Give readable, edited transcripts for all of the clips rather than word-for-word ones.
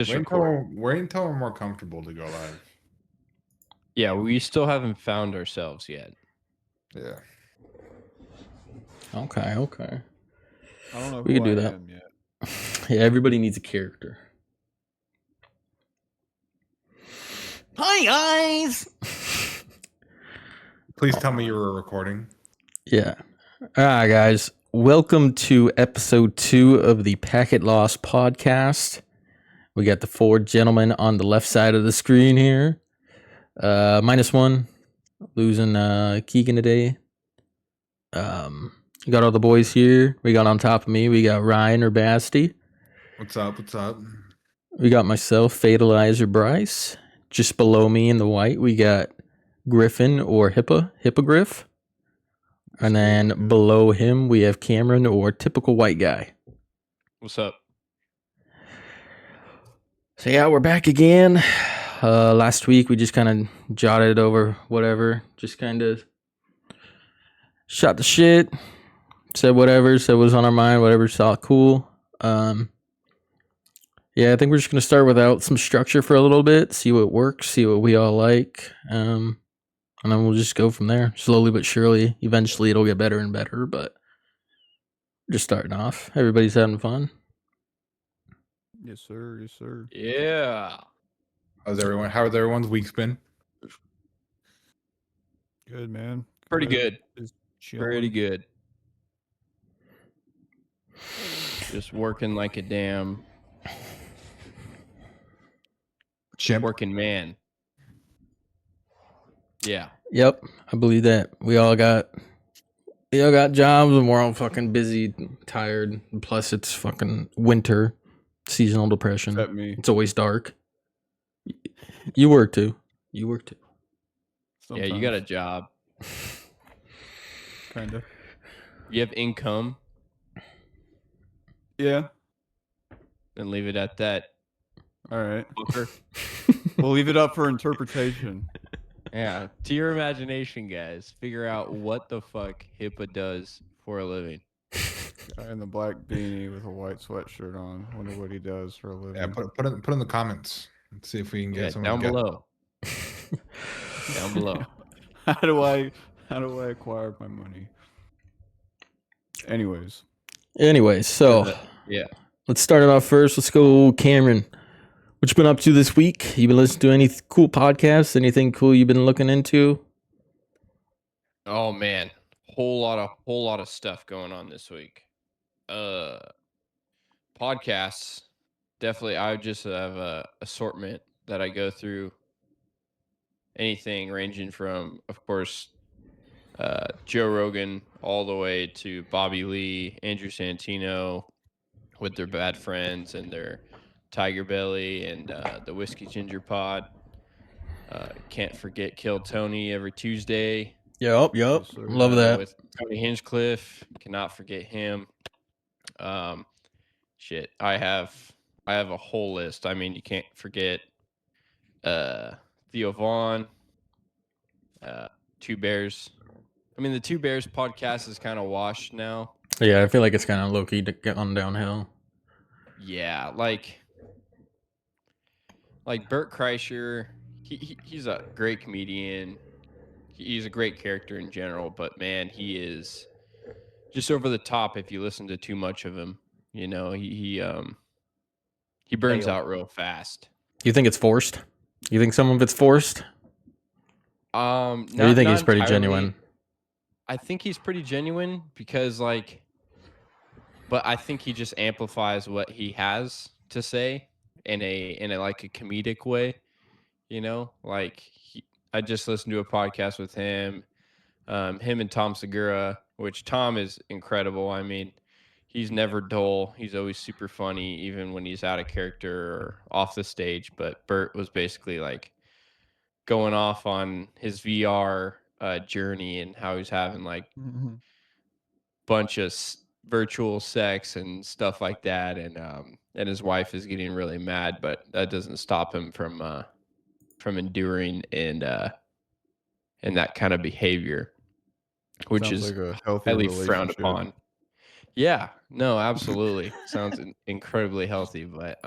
Just record. Wait until we're more comfortable to go live. Yeah, we still haven't found ourselves yet. Yeah. Okay. I don't know We who could do I that. am yet. Yeah, everybody needs a character. Hi, guys! Please tell me you were recording. Yeah. All right, guys. Welcome to episode 2 of the Packet Loss podcast. We got the 4 gentlemen on the left side of the screen here. -1, losing Keegan today. You got all the boys here. We got on top of me, we got Ryan or Basti. What's up? We got myself, Fatalizer Bryce. Just below me in the white, we got Griffin or Hippogriff. And then below him, we have Cameron or Typical White Guy. What's up? So yeah, we're back again. Last week, we just kind of jotted over whatever. Just kind of shot the shit. Said whatever. Said what was on our mind. Whatever thought cool. Yeah, I think we're just going to start without some structure for a little bit. See what works. See what we all like. And then we'll just go from there. Slowly but surely. Eventually, it'll get better and better. But just starting off. Everybody's having fun. Yes, sir. Yeah. How has everyone's week been? Good, man. Pretty good. Just chilling. Pretty good. Just working like a damn Chimp. working man. Yeah. Yep, I believe that. We all got jobs and we're all fucking busy, tired. Plus, it's fucking winter, seasonal depression. Except me. It's always dark. You work too. Yeah, you got a job. Kind of. You have income. Yeah. Then leave it at that. All right. Booker. We'll leave it up for interpretation. Yeah, to your imagination, guys. Figure out what the fuck HIPAA does for a living. Guy in the black beanie with a white sweatshirt on. Wonder what he does for a living. Yeah, put in the comments. Let's see if we can get someone down below. Down below. How do I acquire my money? Anyways, so yeah. Let's start it off first. Let's go, Cameron. What you been up to this week? You been listening to any cool podcasts? Anything cool you've been looking into? Oh man, whole lot of stuff going on this week. Podcasts, definitely. I just have a assortment that I go through. Anything ranging from, of course, Joe Rogan all the way to Bobby Lee, Andrew Santino, with their Bad Friends and their Tiger Belly and the Whiskey Ginger Pod. Can't forget Kill Tony every Tuesday. Yep. Love that. With Tony Hinchcliffe. Cannot forget him. Shit. I have a whole list. I mean, you can't forget Theo Vaughn, Two Bears. I mean, the Two Bears podcast is kind of washed now. Yeah, I feel like it's kind of low-key to get on downhill. Yeah, like Bert Kreischer, he's a great comedian. He's a great character in general, but man, he is just over the top if you listen to too much of him. You know, he burns out real fast. You think it's forced? You think some of it's forced? Or you think he's pretty genuine? I think he's pretty genuine because but I think he just amplifies what he has to say in a like a comedic way, you know. I just listened to a podcast with him and Tom Segura, which Tom is incredible. I mean, he's never dull. He's always super funny, even when he's out of character or off the stage. But Bert was basically like going off on his VR journey and how he's having bunch of virtual sex and stuff like that, and his wife is getting really mad, but that doesn't stop him from enduring and that kind of behavior, which Sounds is like a healthy highly frowned relationship. upon. Yeah, no, absolutely. Sounds incredibly healthy, but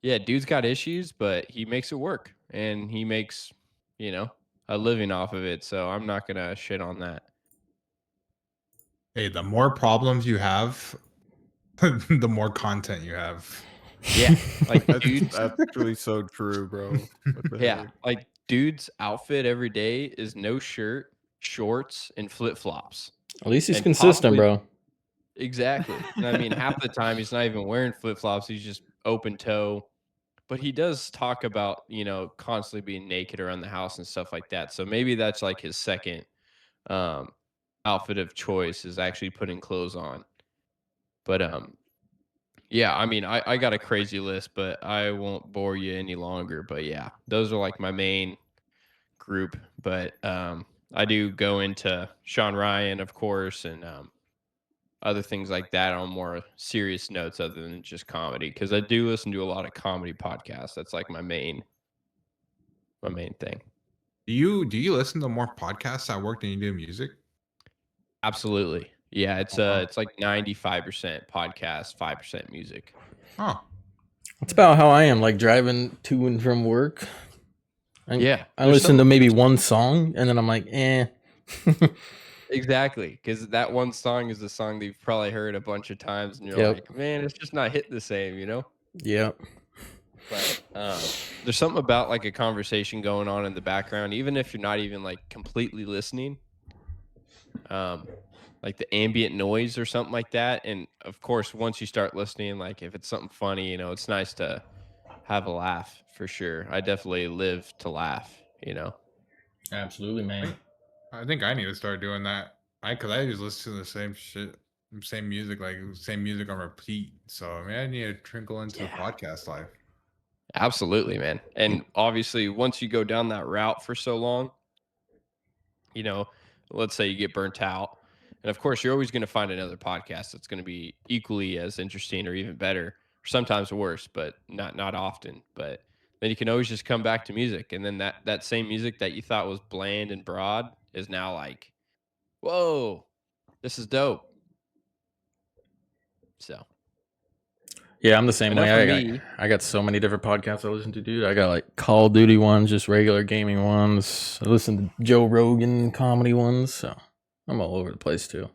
Yeah, dude's got issues, but he makes it work, and he makes, a living off of it. So I'm not gonna shit on that. Hey, the more problems you have, the more content you have. Yeah, like That's dude's actually so true, bro. What the yeah, heck? like dude's outfit every day is no shirt, shorts, and flip flops, At least he's and consistent, possibly bro. exactly. And I mean, half the time he's not even wearing flip flops; he's just open toe. But he does talk about constantly being naked around the house and stuff like that. So maybe that's like his second um, outfit of choice is actually putting clothes on. But yeah, I mean, I got a crazy list, but I won't bore you any longer. But yeah, those are like my main group. But I do go into Sean Ryan, of course, and other things like that on more serious notes other than just comedy, because I do listen to a lot of comedy podcasts. That's like my main thing. Do you listen to more podcasts at work than you do music? Absolutely. Yeah, Wow. it's like 95% podcast, 5% music. Oh, It's about how I am, like driving to and from work. Yeah, I there's listen to some maybe one song, and then I'm like, eh. exactly, because that one song is a song that you've probably heard a bunch of times, and you're Yep. like, man, it's just not hitting the same, Yep. But there's something about like a conversation going on in the background, even if you're not even like completely listening. Um, like the ambient noise or something like that. And of course, once you start listening, like if it's something funny, it's nice to have a laugh for sure. I definitely live to laugh. Absolutely, man. I think I need to start doing that. Because I just listen to the same shit, same music, like same music on repeat. So I mean, I need to trickle into the Yeah. podcast life. Absolutely, man. And obviously, once you go down that route for so long, you know, let's say you get burnt out. And of course, you're always going to find another podcast that's going to be equally as interesting or even better, or sometimes worse, but not often. But then you can always just come back to music, and then that same music that you thought was bland and broad is now like, whoa, this is dope. So Yeah, I'm the I same know way. for I got, me, I got so many different podcasts I listen to, dude. I got like Call of Duty ones, just regular gaming ones. I listen to Joe Rogan comedy ones, so I'm all over the place too.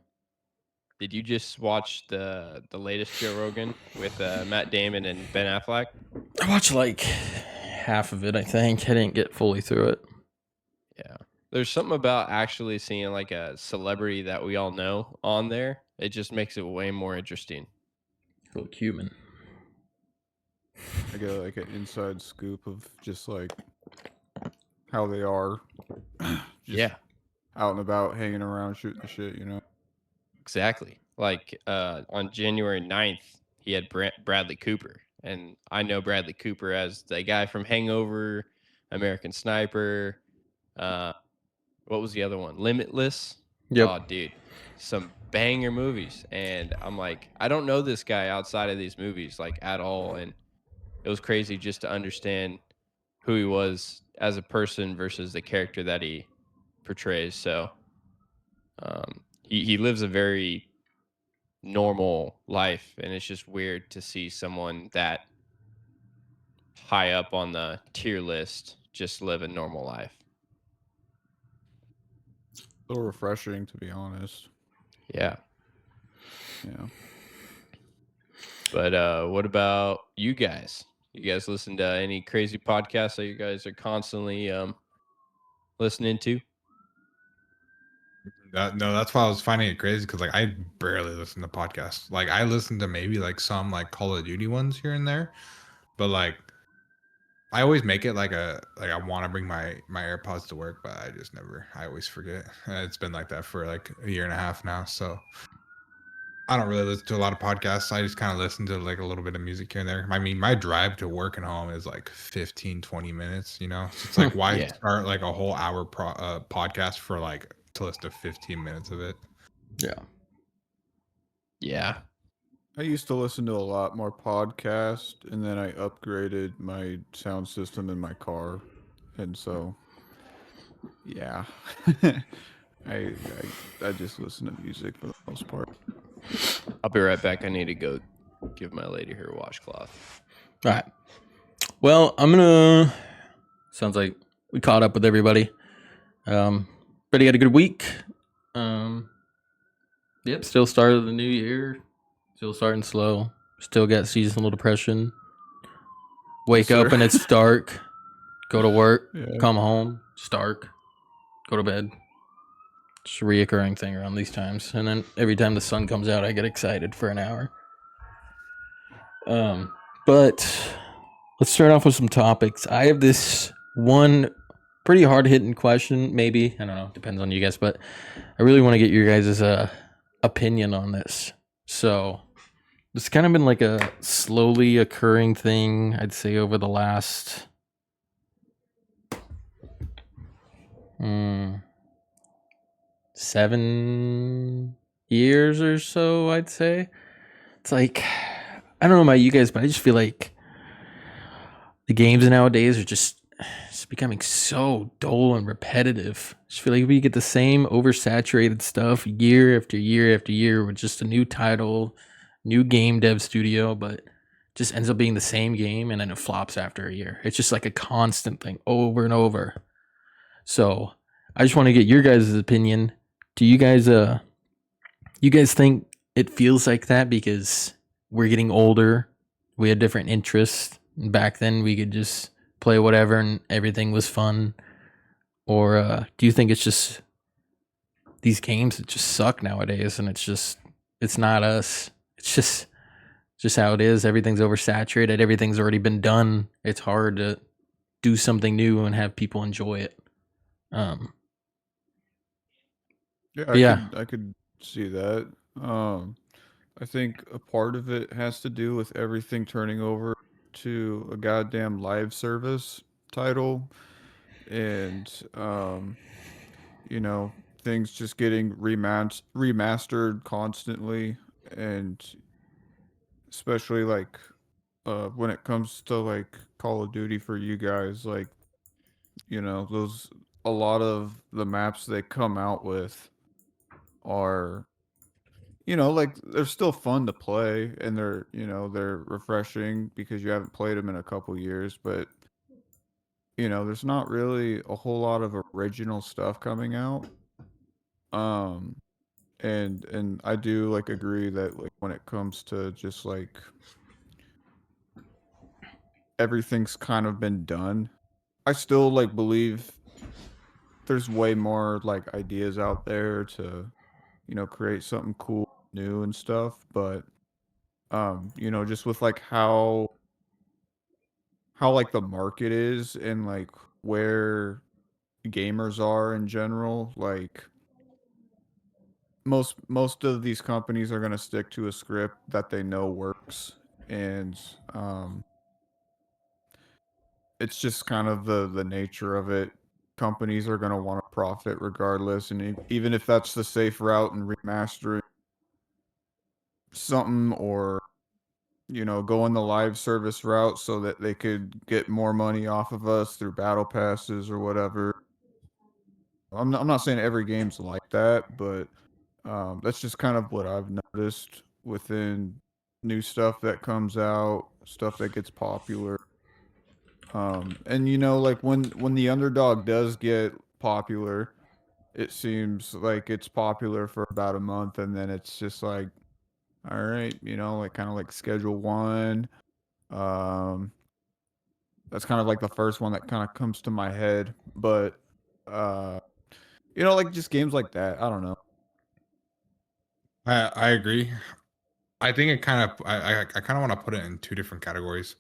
did you just watch the latest Joe Rogan with Matt Damon and Ben Affleck? I watched like half of it, I think. I didn't get fully through it. Yeah. There's something about actually seeing like a celebrity that we all know on there. It just makes it way more interesting. Feel human. I get like an inside scoop of just like how they are, just Yeah, out and about, hanging around, shooting the shit. exactly. Like on January 9th, he had Bradley Cooper. And I know Bradley Cooper as the guy from Hangover, American Sniper. Uh, what was the other one? Limitless. Yep. Oh, dude, some banger movies. And I'm like, I don't know this guy outside of these movies like at all. And it was crazy just to understand who he was as a person versus the character that he portrays. So he lives a very normal life, and it's just weird to see someone that high up on the tier list just live a normal life. A little refreshing, to be honest. Yeah. Yeah. But what about you guys? You guys listen to any crazy podcasts that you guys are constantly listening to? No, that's why I was finding it crazy because like I barely listen to podcasts. Like I listen to maybe like some like Call of Duty ones here and there, but like I always make it like I want to bring my AirPods to work, but I just never. I always forget. It's been like that for like a year and a half now, so I don't really listen to a lot of podcasts. I just kind of listen to like a little bit of music here and there. I mean, my drive to work and home is like 15, 20 minutes, So it's like, why Yeah. start like a whole hour podcast for like to listen to 15 minutes of it? Yeah. Yeah. I used to listen to a lot more podcasts, and then I upgraded my sound system in my car, and so, yeah, I, I just listen to music for the most part. I'll be right back. I need to go give my lady her washcloth. All right. Well, sounds like we caught up with everybody. Everybody had a good week. Yep, still started the new year. Still starting slow. Still got seasonal depression. Wake Yes, up sir. and it's dark. Go to work. Yeah. Come home. It's dark. Go to bed. It's a reoccurring thing around these times. And then every time the sun comes out, I get excited for an hour. But let's start off with some topics. I have this one pretty hard hitting question. Maybe, I don't know, depends on you guys, but I really want to get your guys' opinion on this. So it's kind of been like a slowly occurring thing, I'd say, over the last 7 years or so, I'd say. It's like, I don't know about you guys, but I just feel like the games nowadays are just becoming so dull and repetitive. I just feel like we get the same oversaturated stuff year after year after year with just a new title, new game dev studio, but just ends up being the same game and then it flops after a year. It's just like a constant thing over and over. So I just want to get your guys' opinion. Do you guys think it feels like that because we're getting older? We had different interests. Back then we could just play whatever and everything was fun. Or do you think it's just these games that just suck nowadays and it's not us. It's just how it is. Everything's oversaturated. Everything's already been done. It's hard to do something new and have people enjoy it. Yeah, I could see that. I think a part of it has to do with everything turning over to a goddamn live service title and you know, things just getting remastered constantly, and especially like when it comes to like Call of Duty for you guys, like, you know, those a lot of the maps they come out with are, you know, like they're still fun to play and they're, you know, they're refreshing because you haven't played them in a couple years, but you know, there's not really a whole lot of original stuff coming out. Um and I do like agree that like when it comes to just like everything's kind of been done. I still like believe there's way more like ideas out there to, you know, create something cool, new and stuff, but you know, just with like how like the market is and like where gamers are in general, like most of these companies are going to stick to a script that they know works, and it's just kind of the nature of it. Companies are going to want to profit regardless, and even if that's the safe route and remastering something, or you know, going the live service route so that they could get more money off of us through battle passes or whatever. I'm not saying every game's like that, but that's just kind of what I've noticed within new stuff that comes out, stuff that gets popular. And you know, like when the underdog does get popular, it seems like it's popular for about a month, and then it's just like, all right, you know, like kind of like Schedule One. Um, that's kind of like the first one that kind of comes to my head, but uh, you know, like just games like that. I don't know. I agree. I think it kind of I kind of want to put it in two different categories.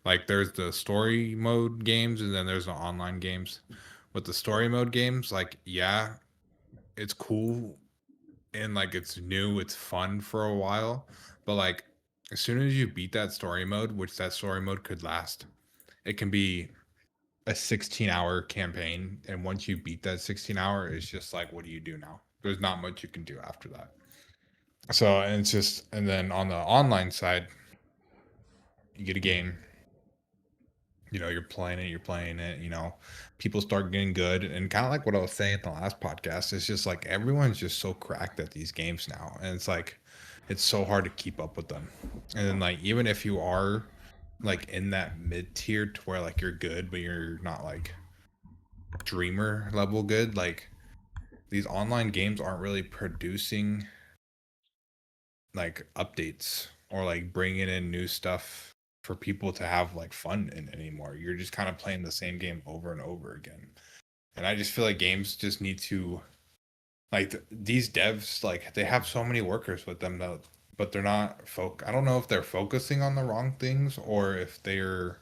Like there's the story mode games and then there's the online games. With the story mode games, like yeah, it's cool and like it's new, it's fun for a while, but like as soon as you beat that story mode, which that story mode could last, it can be a 16-hour campaign, and once you beat that 16-hour, it's just like what do you do now? There's not much you can do after that. So and it's just, and then on the online side, you get a game, you know, you're playing it, you know, people start getting good. And kind of like what I was saying in the last podcast, it's just like everyone's just so cracked at these games now. And it's like, it's so hard to keep up with them. And then, like, even if you are like in that mid tier to where like you're good, but you're not like dreamer level good. Like these online games aren't really producing like updates or like bringing in new stuff for people to have like fun in anymore. You're just kind of playing the same game over and over again. And I just feel like games just need to like these devs, like they have so many workers with them though, but they're not I don't know if they're focusing on the wrong things or if they're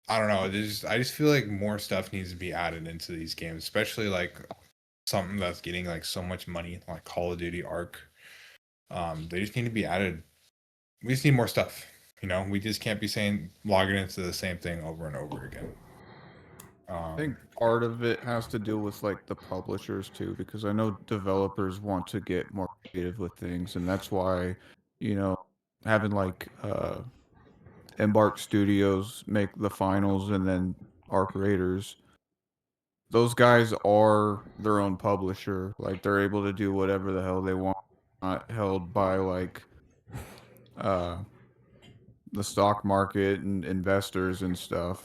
I don't know. I just feel like more stuff needs to be added into these games, especially like something that's getting like so much money, like Call of Duty Arc. They just need to be added. We just need more stuff. You know, we just can't be saying logging into the same thing over and over again. I think part of it has to do with like the publishers too, because I know developers want to get more creative with things, and that's why, you know, having like Embark Studios make the finals and then Arc Raiders, those guys are their own publisher. Like they're able to do whatever the hell they want, not held by like uh the stock market and investors and stuff.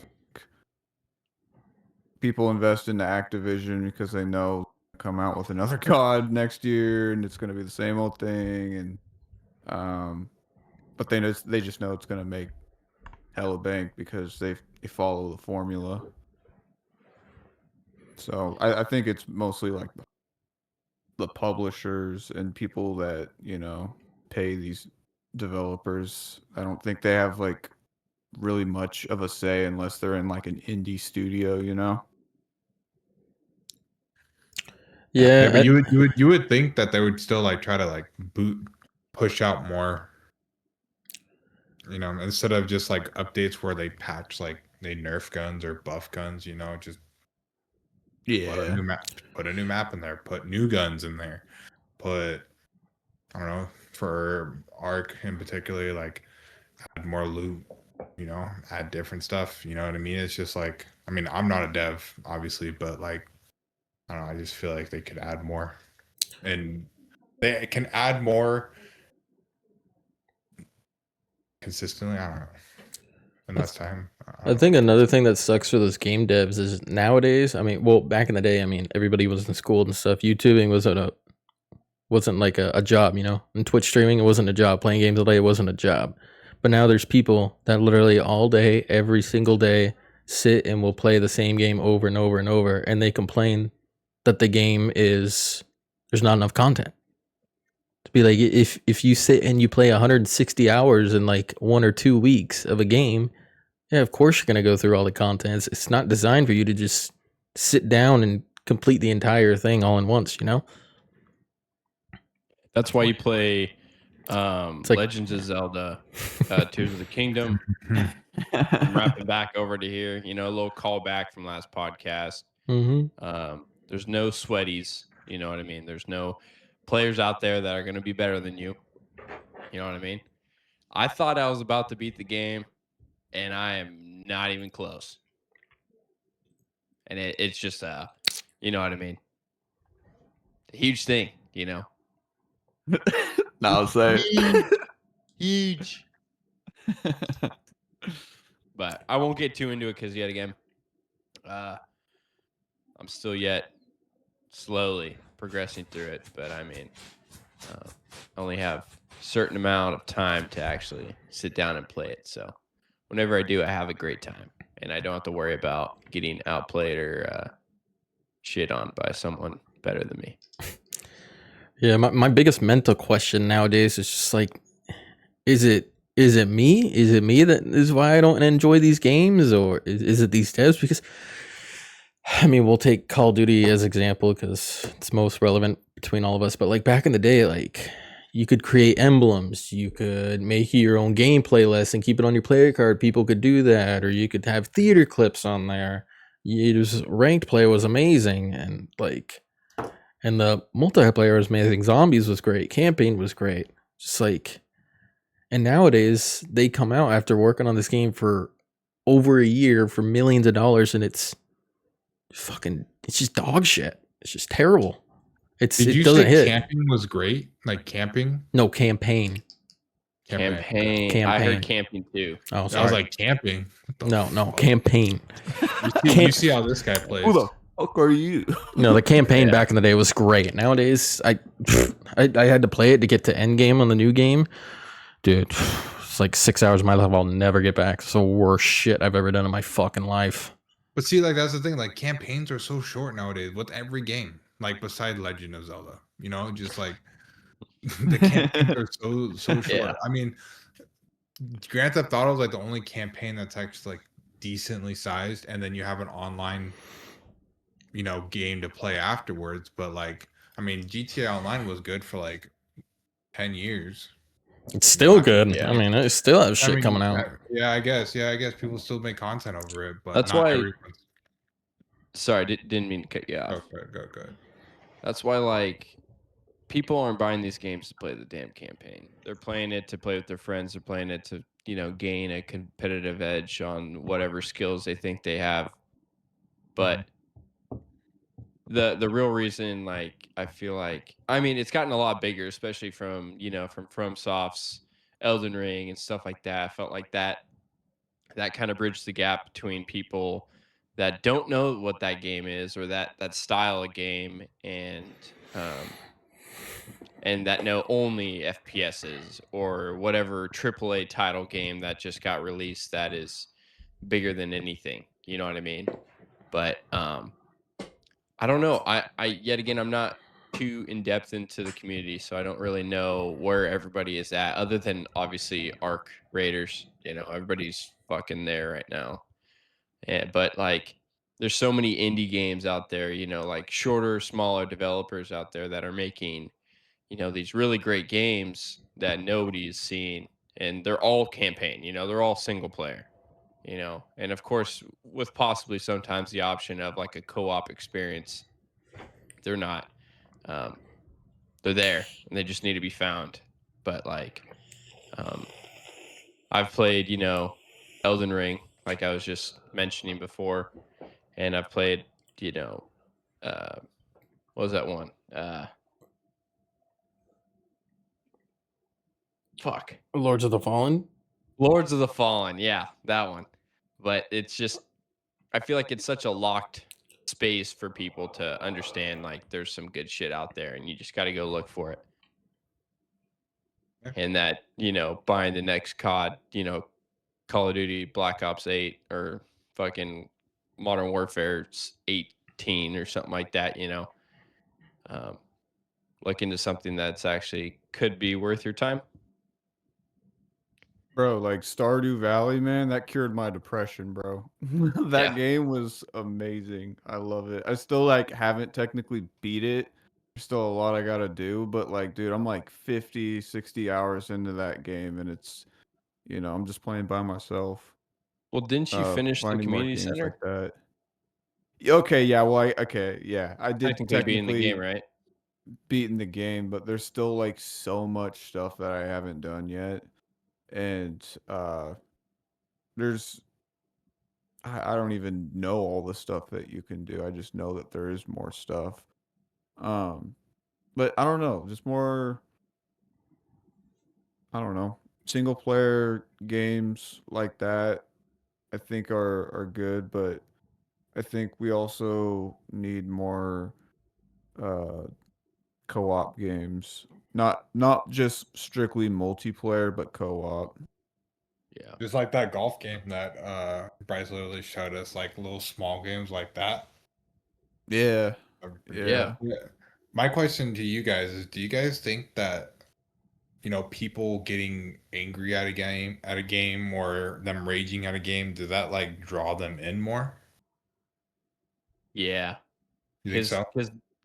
People invest into Activision because they know come out with another COD next year and it's going to be the same old thing, and but they just know it's going to make hella bank because they follow the formula. So I think it's mostly like the publishers and people that, you know, pay these developers. I don't think they have like really much of a say unless they're in like an indie studio, you know. Yeah, But you would think that they would still like try to like push out more, you know, instead of just like updates where they patch like they nerf guns or buff guns, you know, just put a new map in there, put new guns in there, put I don't know, for Arc in particular, like add more loot, you know, add different stuff, you know what I mean? It's just like I mean, I'm not a dev, obviously, but like I don't know, I just feel like they could add more. And they can add more consistently. I don't know. Enough time. I think another thing that sucks for those game devs is nowadays. I mean, well, back in the day, I mean, everybody was in school and stuff. YouTubing wasn't like a job, you know. And Twitch streaming, it wasn't a job. Playing games all day, it wasn't a job. But now there's people that literally all day, every single day, sit and will play the same game over and over and over, and they complain that the game is there's not enough content. To be like, if you sit and you play 160 hours in like 1 or 2 weeks of a game, yeah, of course you're gonna go through all the content. It's not designed for you to just sit down and complete the entire thing all in once, you know? That's why you play like- Legends of Zelda, Tears of the Kingdom. I'm wrapping back over to here. You know, a little callback from last podcast. There's no sweaties. You know what I mean? There's no players out there that are going to be better than you. You know what I mean? I thought I was about to beat the game, and I am not even close. And it's just, you know what I mean? A huge thing, you know? Now say Huge. But I won't get too into it because yet again, I'm still yet slowly progressing through it. But I mean, I only have a certain amount of time to actually sit down and play it. So whenever I do, I have a great time. And I don't have to worry about getting outplayed or shit on by someone better than me. Yeah, my biggest mental question nowadays is just like, is it me? Is it me that is why I don't enjoy these games, or is it these devs? Because I mean, we'll take Call of Duty as example because it's most relevant between all of us. But like back in the day, like you could create emblems, you could make your own gameplay list and keep it on your player card. People could do that, or you could have theater clips on there. Ranked play was amazing, and the multiplayer was amazing. Zombies was great. Camping was great. Just like, and nowadays they come out after working on this game for over a year for millions of dollars, and it's just dog shit. It's just terrible. Did you doesn't say hit. camping was great? Like camping? No, campaign. Campaign. I heard camping too. Oh, I was sorry. like camping. What the No, fuck? campaign. You see how this guy plays. Who the fuck are you? No, the campaign Yeah. back in the day was great. Nowadays, I had to play it to get to end game on the new game. Dude, it's like 6 hours of my life I'll never get back. It's the worst shit I've ever done in my fucking life. But see, like that's the thing. Like campaigns are so short nowadays with every game. Like beside Legend of Zelda, you know, just like the campaigns are so short. Yeah. I mean, Grand Theft Auto is like the only campaign that's actually like decently sized, and then you have an online, you know, game to play afterwards. But like, I mean, GTA Online was good for like 10 years. It's still good. Yeah. I mean, it still has shit I mean, coming out. Yeah, I guess people still make content over it, but That's not why- everyone's. Sorry, didn't mean to cut you off. Go. That's why, like, people aren't buying these games to play the damn campaign. They're playing it to play with their friends. They're playing it to, you know, gain a competitive edge on whatever skills they think they have. But the real reason, like, I feel like, I mean, it's gotten a lot bigger, especially from, you know, from FromSoft's Elden Ring and stuff like that. I felt like that kind of bridged the gap between people that don't know what that game is or that style of game and that know only FPSs or whatever AAA title game that just got released that is bigger than anything. You know what I mean? But I don't know. I yet again, I'm not too in depth into the community, so I don't really know where everybody is at, other than obviously Arc Raiders. You know, everybody's fucking there right now. But like, there's so many indie games out there. You know, like shorter, smaller developers out there that are making, you know, these really great games that nobody's seen, and they're all campaign. You know, they're all single player. You know, and of course, with possibly sometimes the option of like a co-op experience, they're not. Um, they're there, and they just need to be found. But like, I've played, you know, Elden Ring, like I was just mentioning before, and I've played, you know, what was that one? Fuck. Lords of the Fallen. Lords of the Fallen, yeah, that one. But it's just, I feel like it's such a locked space for people to understand. Like, there's some good shit out there, and you just got to go look for it. Yeah. And that, you know, buying the next COD, you know, Call of Duty Black Ops 8 or fucking Modern Warfare 18 or something like that, you know, look into something that's actually could be worth your time. Bro, like Stardew Valley, man, that cured my depression, bro. That Yeah. game was amazing. I love it. I still like haven't technically beat it. There's still a lot I gotta do, but like, dude, I'm like 50, 60 hours into that game, and it's, you know, I'm just playing by myself. Well, didn't you finish the Finding more community games center? like that. Okay, yeah, well, yeah, I did Technically being the game, right? beaten the game, but there's still like so much stuff that I haven't done yet. And there's I don't even know all the stuff that you can do. I just know that there is more stuff. But I don't know, just more, I don't know, single player games like that I think are good, but I think we also need more uh co-op games. Not just strictly multiplayer, but co-op. Yeah. Just like that golf game that Bryce literally showed us, like little small games like that. Yeah. Yeah. Yeah. My question to you guys is, do you guys think that, you know, people getting angry at a game or them raging at a game, does that like draw them in more? Yeah. You think so?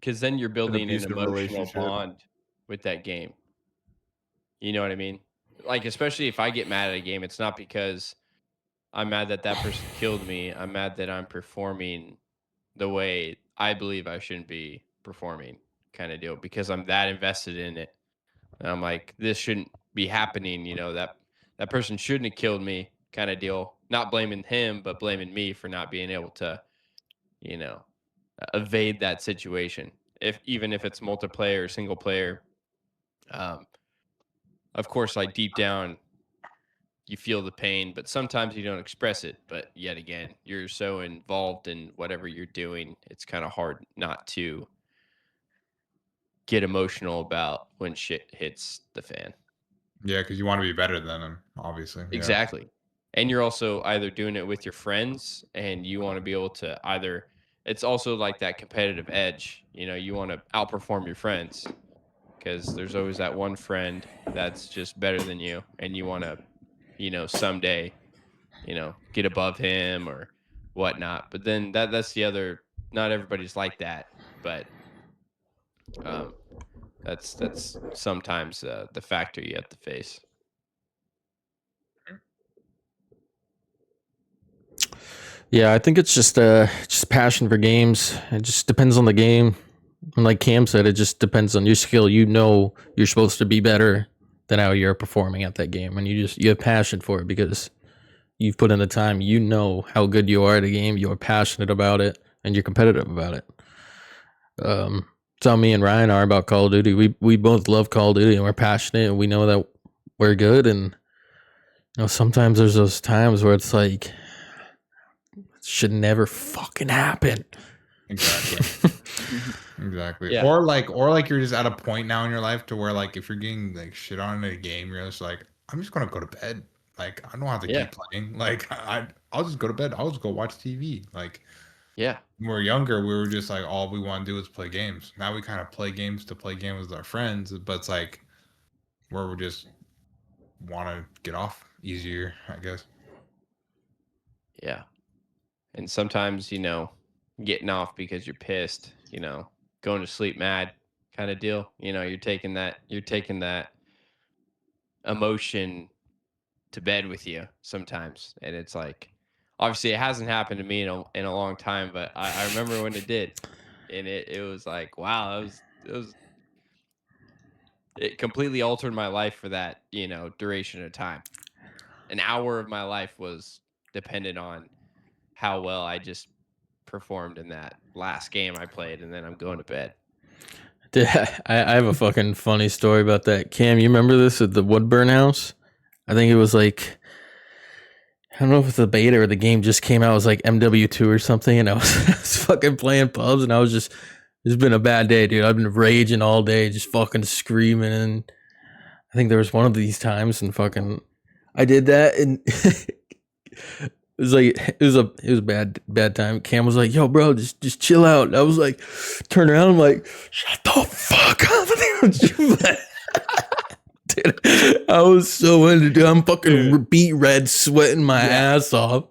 Because then you're building an abusive emotional relationship. bond with that game. You know what I mean? Like, especially if I get mad at a game, it's not because I'm mad that that person killed me. I'm mad that I'm performing the way I believe I shouldn't be performing, kind of deal, because I'm that invested in it. And I'm like, this shouldn't be happening. You know, that person shouldn't have killed me, kind of deal. Not blaming him, but blaming me for not being able to, you know, evade that situation. If even if it's multiplayer or single player, um, of course, like deep down, you feel the pain, but sometimes you don't express it. But yet again, you're so involved in whatever you're doing, it's kind of hard not to get emotional about when shit hits the fan. Yeah, because you want to be better than them, obviously. Yeah. Exactly. And you're also either doing it with your friends and you want to be able to either, it's also like that competitive edge. You want to outperform your friends because there's always that one friend that's just better than you and you want to, someday, get above him or whatnot. But then that's the other, not everybody's like that, but um, that's sometimes the factor you have to face. Yeah, I think it's just passion for games. It just depends on the game. And like Cam said, it just depends on your skill. You're supposed to be better than how you're performing at that game, and you have passion for it because you've put in the time. You know how good you are at a game. You're passionate about it, and you're competitive about it. It's how me and Ryan are about Call of Duty. We both love Call of Duty, and we're passionate, and we know that we're good. And sometimes there's those times where it's like, it should never fucking happen. Exactly. Exactly. Yeah. Or like you're just at a point now in your life to where like if you're getting like shit on in a game, you're just like, I'm just gonna go to bed. Like I don't have to Yeah. keep playing. Like I'll just go to bed. I'll just go watch TV. Like Yeah. when we were younger, we were just like all we want to do is play games. Now we kind of play games to play games with our friends, but it's like where we just want to get off easier, I guess. Yeah. And sometimes, getting off because you're pissed, going to sleep mad kind of deal. You're taking that emotion to bed with you sometimes. And it's like, obviously it hasn't happened to me in a long time, but I remember when it did. And it was like, wow, it completely altered my life for that, duration of time. An hour of my life was dependent on how well I just performed in that last game I played, and then I'm going to bed. Dude, I have a fucking funny story about that. Cam, you remember this at the Woodburn house? I think it was like, I don't know if it's the beta or the game just came out. It was like MW2 or something, and I was, I was fucking playing pubs, and it's been a bad day, dude. I've been raging all day, just fucking screaming, and I think there was one of these times, and fucking, I did that, and it was like it was a bad time. Cam was like, "Yo, bro, just chill out." And I was like, turn around, I'm like, "Shut the fuck up!" Dude, I was so into it, dude. I'm fucking beat red, sweating my ass off.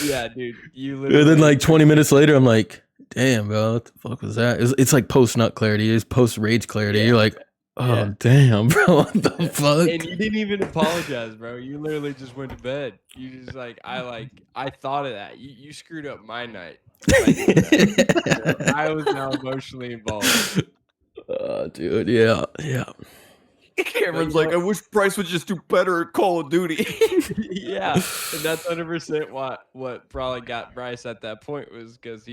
Yeah, dude. You And then like 20 minutes later, I'm like, "Damn, bro, what the fuck was that?" It's like post nut clarity. It's post rage clarity. Yeah. You're like, "Oh, Yeah. damn, bro, what the fuck?" And you didn't even apologize, bro. You literally just went to bed. You just I thought of that. You screwed up my night. I was now emotionally involved. Dude, yeah. Cameron's like, I wish Bryce would just do better at Call of Duty. Yeah, and that's 100% what probably got Bryce at that point was because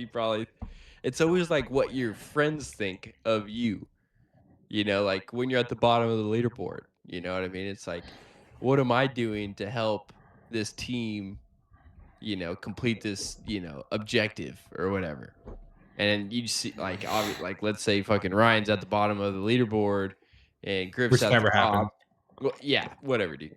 it's always like what your friends think of you. Like when you're at the bottom of the leaderboard, you know what I mean? It's like, what am I doing to help this team, complete this, objective or whatever? And you see, like, let's say fucking Ryan's at the bottom of the leaderboard and Griff's Which at never the top. happened. Well, yeah, whatever, dude.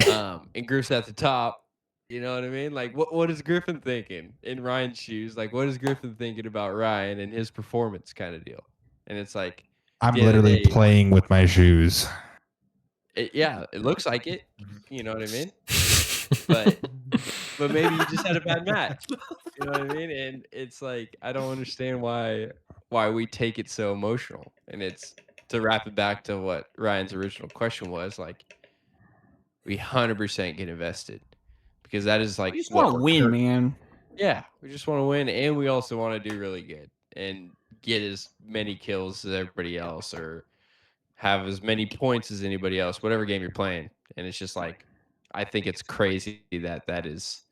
And Griff's at the top. You know what I mean? Like, what is Griffin thinking in Ryan's shoes? Like, what is Griffin thinking about Ryan and his performance kind of deal? And it's like, I'm the end of the literally day, playing with my shoes. it looks like it. You know what I mean? But maybe you just had a bad match. You know what I mean? And it's like, I don't understand why we take it so emotional. And it's to wrap it back to what Ryan's original question was, like, we 100% get invested because that is like We just what want to we're win, man. Yeah, we just want to win, and we also want to do really good and get as many kills as everybody else, or have as many points as anybody else, whatever game you're playing. And it's just like, I think it's crazy that is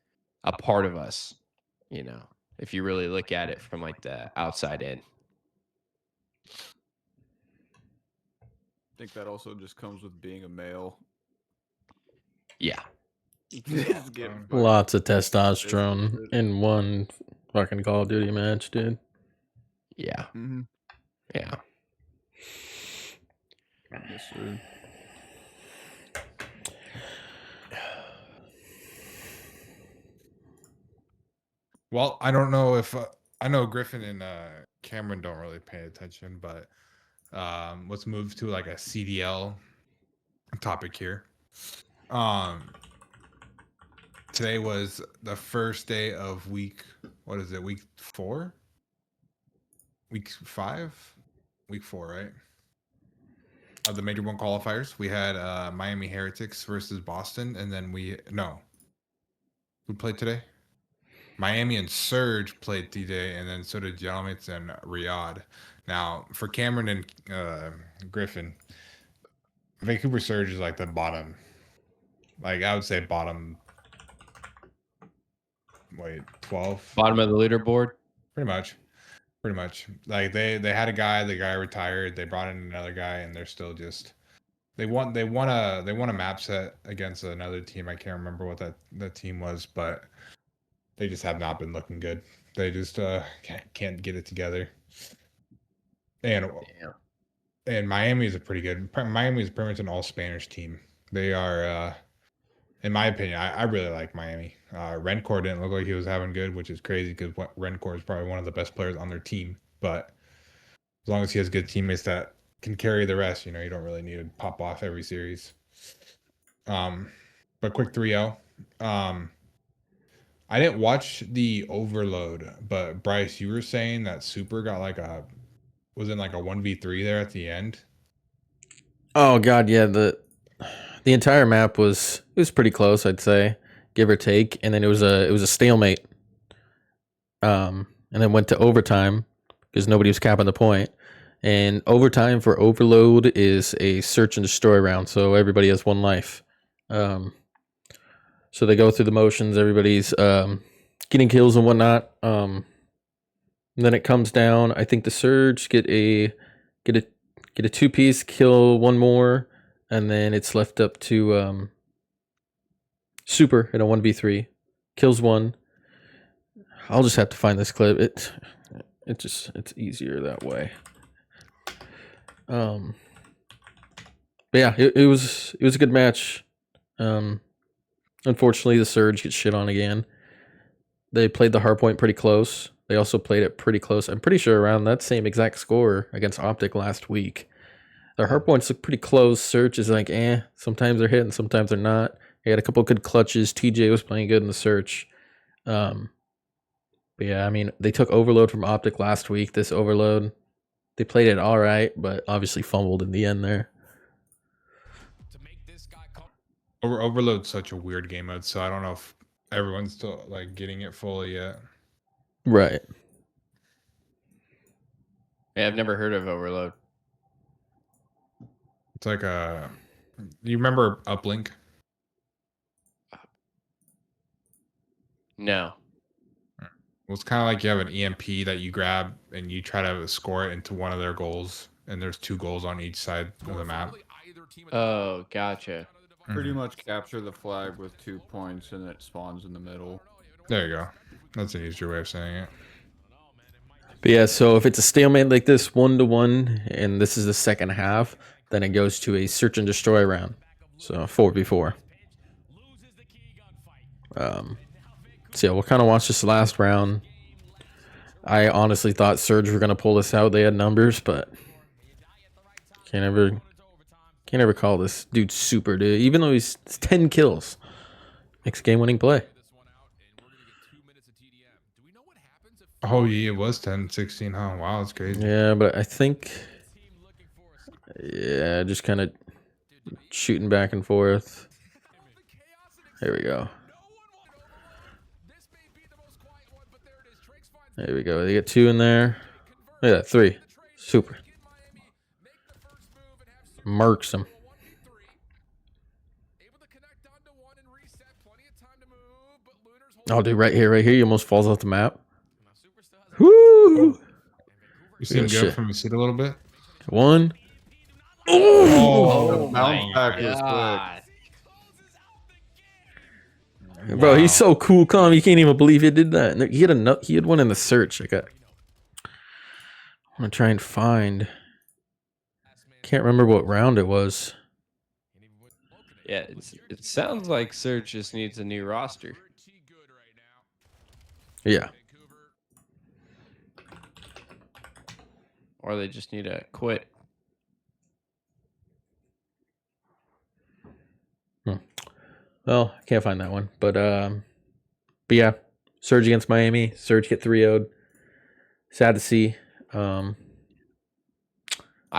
a part of us, if you really look at it from like the outside in. think that also just comes with being a male. Yeah. Just get fucking Lots of pissed testosterone with it. in one fucking Call of Duty match, dude. Yeah. Mhm. Yeah. Yes, sir. Well, I don't know if I know Griffin and Cameron don't really pay attention, but let's move to like a CDL topic here. Today was the first day of week. What is it? Week 4? Week 5? Week 4, right? Of the Major 1 qualifiers, we had Miami Heretics versus Boston, and then who played today? Miami and Surge played today, and then so did Jelmits and Riyadh. Now, for Cameron and Griffin, Vancouver Surge is like the bottom. Like, I would say bottom, 12? Bottom of the leaderboard. Pretty much. Like, they had a guy, the guy retired, they brought in another guy, and they're still just... They won a map set against another team. I can't remember what that team was, but they just have not been looking good. They just can't get it together. And Miami is Miami is pretty much an all Spanish team. They are, in my opinion, I really like Miami. Rencor didn't look like he was having good, which is crazy because Rencor is probably one of the best players on their team. But as long as he has good teammates that can carry the rest, you don't really need to pop off every series. But quick 3-0. I didn't watch the Overload, but Bryce, you were saying that Super got was in like a 1v3 there at the end. Oh god, yeah, the entire map was pretty close, I'd say, give or take, and then it was a stalemate. And then went to overtime because nobody was capping the point. And overtime for Overload is a search and destroy round, so everybody has 1 life. So they go through the motions, everybody's getting kills and whatnot. And then it comes down. I think the Surge get a 2-piece, kill 1 more, and then it's left up to Super in a 1v3, kills 1. I'll just have to find this clip. It's easier that way. But yeah, it was a good match. Unfortunately, the Surge gets shit on again. They played the hardpoint pretty close. They also played it pretty close. I'm pretty sure around that same exact score against Optic last week. Their hardpoints look pretty close. Search is like, sometimes they're hitting, sometimes they're not. They had a couple good clutches. TJ was playing good in the Search. But yeah, I mean, they took Overload from Optic last week. This Overload, they played it all right, but obviously fumbled in the end there. Overload's such a weird game mode, so I don't know if everyone's still like getting it fully yet. Right. Yeah, I've never heard of Overload. It's like you remember Uplink? No. Well, it's kind of like you have an EMP that you grab and you try to score it into one of their goals, and there's 2 goals on each side of the map. Oh, gotcha. Pretty much capture the flag with 2 points and it spawns in the middle. There you go. That's an easier way of saying it. But yeah, so if it's a stalemate like this, 1-1, and this is the second half, then it goes to a search and destroy round. So 4v4. So yeah, we'll kind of watch this last round. I honestly thought Surge were going to pull this out. They had numbers, but can't ever call this dude Super, dude. Even though he's 10 kills. Makes a game-winning play. Oh, yeah, it was 10-16, huh? Wow, that's crazy. Yeah, but I think... Yeah, just kind of shooting back and forth. There we go. There we go. They get 2 in there. Look at that, 3. Super. Marks him. Oh, dude, right here. He almost falls off the map. Woo! You see him Yeah, go shit. from the seat a little bit? 1, Oh, The bounce back was quick. God. bro, he's Wow. so cool, calm. You can't even believe he did that. He had one in the search. I want to try and find. Can't remember what round it was. Yeah, it sounds like Surge just needs a new roster. Yeah. Or they just need to quit. Well, I can't find that one, but yeah, Surge against Miami. Surge get 3-0'd. Sad to see. I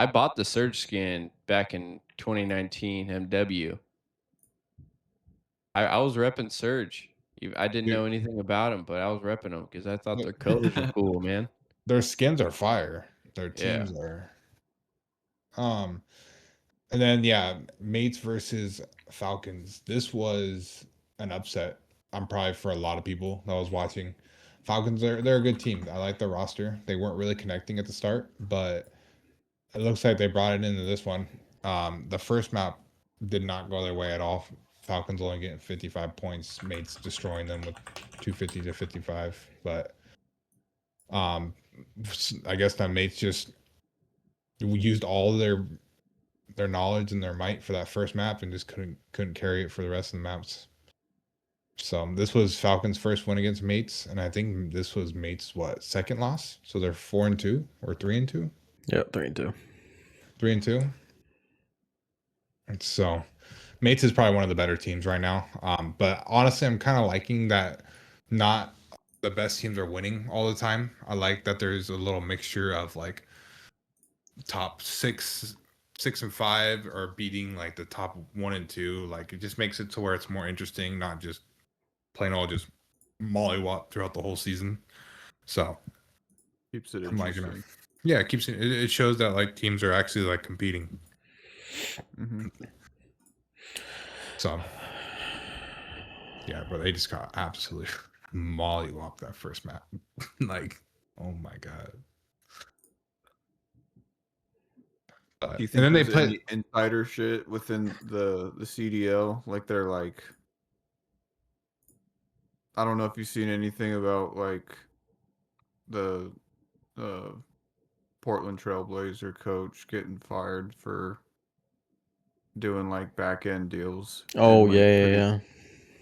bought the Surge skin back in 2019 MW. I was repping Surge. I didn't know anything about them, but I was repping them because I thought their colors were cool, man. Their skins are fire. Their Yeah. teams are. And then yeah, Mates versus Falcons. This was an upset. I'm probably for a lot of people that was watching. Falcons they're a good team. I like their roster. They weren't really connecting at the start, but it looks like they brought it into this one. The first map did not go their way at all. Falcons only getting 55 points. Mates destroying them with 250 to 55. But I guess that Mates just used all their knowledge and their might for that first map and just couldn't carry it for the rest of the maps. So this was Falcons' first win against Mates, and I think this was Mates' second loss. So they're 4-2 or 3-2. Yeah, 3-2. 3-2. And so Mates is probably one of the better teams right now. But honestly, I'm kind of liking that not the best teams are winning all the time. I like that there's a little mixture of like top 6 and 5 are beating like the top 1 and 2. Like it just makes it to where it's more interesting, not just plain old just mollywop throughout the whole season. So Keeps it I'm liking it. interesting. Yeah, it keeps it shows that like teams are actually like competing. Mm-hmm. So yeah, but they just got absolutely mollywop that first map. Like, oh my god. Do you And then think they there's play. any insider shit within the CDL? Like they're like, I don't know if you've seen anything about like the Portland Trailblazer coach getting fired for doing like back end deals. Oh, and, like, yeah.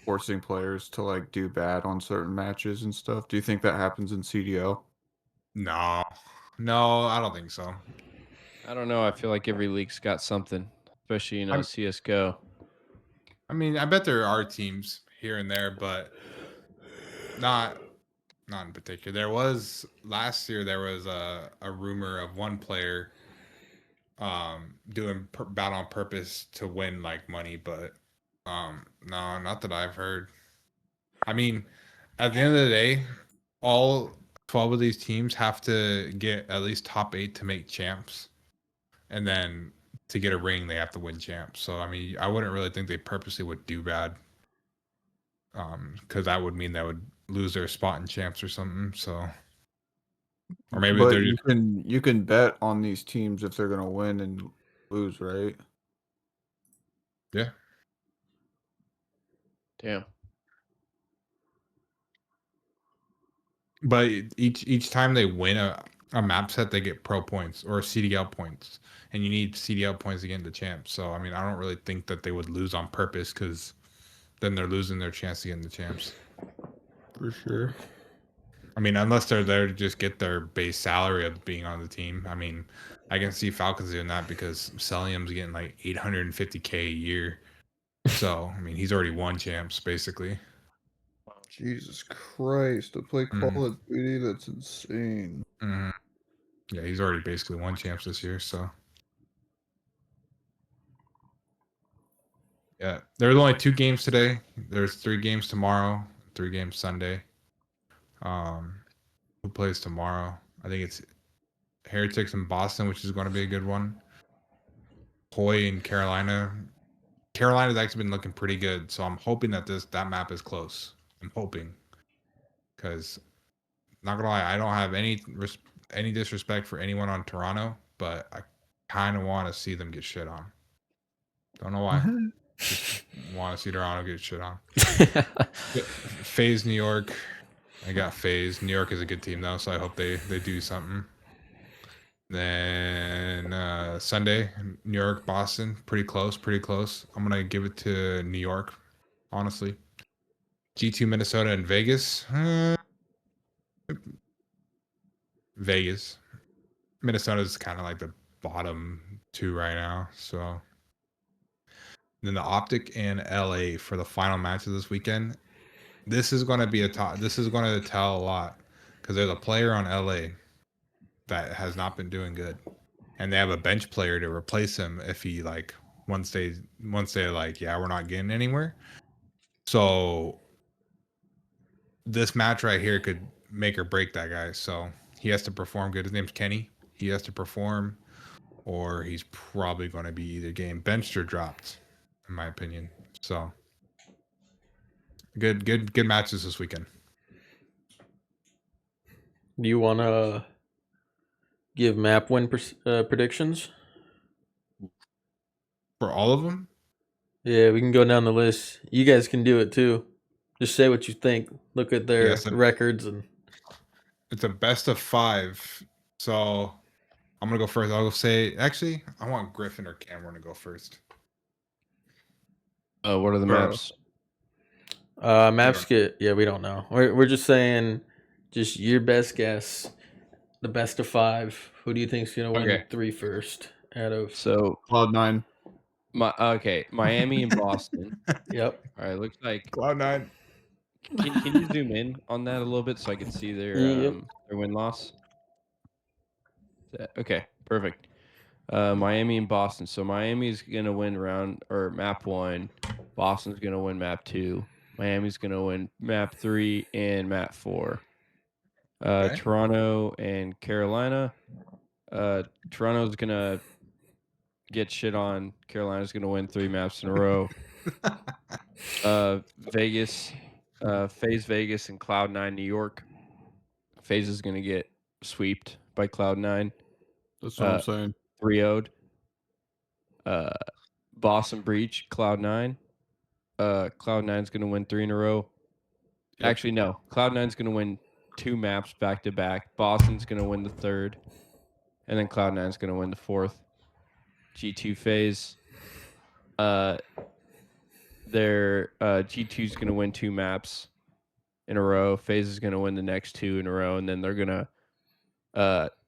forcing players to like do bad on certain matches and stuff. Do you think that happens in CDL? No, I don't think so. I don't know. I feel like every league's got something, especially CS:GO. I mean, I bet there are teams here and there, but not in particular. There was last year. There was a rumor of one player doing bad on purpose to win like money, but no, not that I've heard. I mean, at the end of the day, all 12 of these teams have to get at least top 8 to make champs, and then to get a ring they have to win champs. So I mean, I wouldn't really think they purposely would do bad, because that would mean they would lose their spot in champs or something. So, or maybe But they're just you can bet on these teams if they're gonna win and lose, right? yeah. Damn. But each time they win a map set, they get pro points or CDL points, and you need CDL points to get into champs. So I mean, I don't really think that they would lose on purpose, because then they're losing their chance to get into champs. For sure. I mean, unless they're there to just get their base salary of being on the team. I mean, I can see Falcons doing that because Celium's getting like 850K a year. So I mean, he's already won champs basically. Jesus Christ, to play Call of Duty, that's insane. Mm-hmm. Yeah, he's already basically won champs this year. So yeah, there's only 2 games today. There's 3 games tomorrow, 3 games Sunday. Who plays tomorrow? I think it's Heretics in Boston, which is going to be a good one. Hoy in Carolina. Carolina's actually been looking pretty good, so I'm hoping that that map is close. I'm hoping, because not gonna lie, I don't have any disrespect for anyone on Toronto, but kind of want to see them get shit on. Don't know why. Just want to see Toronto get shit on. FaZe New York. I got FaZe. New York is a good team though, so I hope they do something. Then Sunday, New York, Boston, pretty close. I'm gonna give it to New York, honestly. G2, Minnesota, and Vegas. Vegas. Minnesota's kind of like the bottom two right now. So then the Optic in LA for the final match of this weekend. This is going to be this is going to tell a lot because there's a player on LA that has not been doing good, and they have a bench player to replace him if he like once they like, yeah, we're not getting anywhere. So this match right here could make or break that guy. So he has to perform good. His name's Kenny. He has to perform, or he's probably going to be either getting benched or dropped, in my opinion. So good matches this weekend. Do you want to give map win predictions? For all of them? Yeah, we can go down the list. You guys can do it too. Just say what you think. Look at their records and. It's a best of 5. So I'm gonna go first. I'll say actually I want Griffin or Cameron to go first. What are the maps? Maps get we don't know. We're just saying, just your best guess. The best of 5. Who do you think's gonna win 3 first? Out of Cloud9. Miami and Boston. Yep. All right, looks like Cloud9. Can you zoom in on that a little bit so I can see their win loss? Okay, perfect. Miami and Boston. So Miami's gonna win map 1. Boston's gonna win map 2. Miami's gonna win map 3 and map 4. Toronto and Carolina. Toronto's gonna get shit on. Carolina's gonna win 3 maps in a row. Vegas, FaZe Vegas and Cloud9 New York. FaZe is gonna get sweeped by Cloud9. That's what I'm saying. 3-0'd. Boston Breach, Cloud9. Cloud9's gonna win 3 in a row. Yep. Actually, no. Cloud9's gonna win 2 maps back to back. Boston's gonna win the 3rd, and then Cloud9's gonna win the 4th. G2 FaZe. Their G2's gonna win 2 maps in a row. FaZe is gonna win the next 2 in a row, and then they're gonna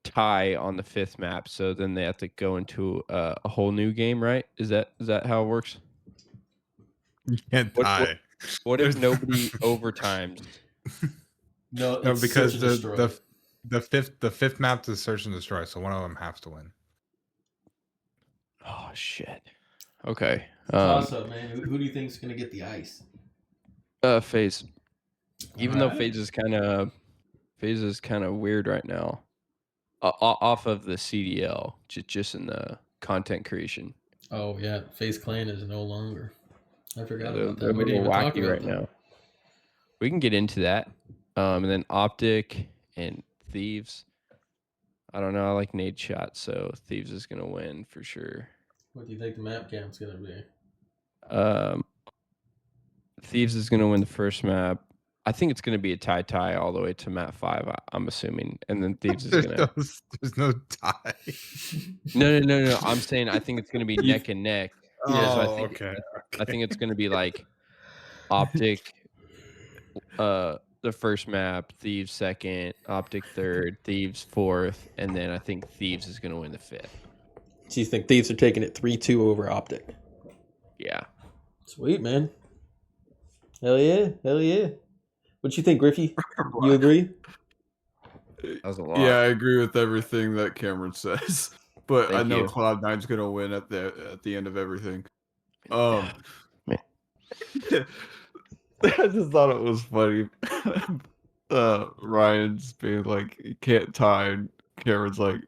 tie on the 5th map. So then they have to go into a whole new game, right? Is that how it works? You can't tie. What if nobody overtimes? No, because the fifth map is search and destroy, so one of them has to win. Oh shit. Okay. Toss up, man. Who do you think is gonna get the ice? FaZe. Even though FaZe is kind of weird right now, off of the CDL, just in the content creation. Oh yeah, FaZe Clan is no longer. I forgot about that. They're a little wacky right now. We can get into that. And then Optic and Thieves. I don't know. I like nade shot, so Thieves is gonna win for sure. What do you think the map count's gonna be? Thieves is gonna win the first map. I think it's gonna be a tie all the way to map 5. I'm assuming, and then Thieves is gonna. There's no tie. No. I'm saying I think it's gonna be neck and neck. Oh, Yeah, so okay. I think it's gonna be like Optic, the first map, Thieves second, Optic third, Thieves fourth, and then I think Thieves is gonna win the 5th. So you think Thieves are taking it 3-2 over Optic? Yeah. Sweet, man. Hell yeah. What you think, Griffey? You agree? That was a lot. Yeah, I agree with everything that Cameron says. But I know you. Cloud9's gonna win at the end of everything. Man. I just thought it was funny. Ryan's being like, you can't tie, and Cameron's like,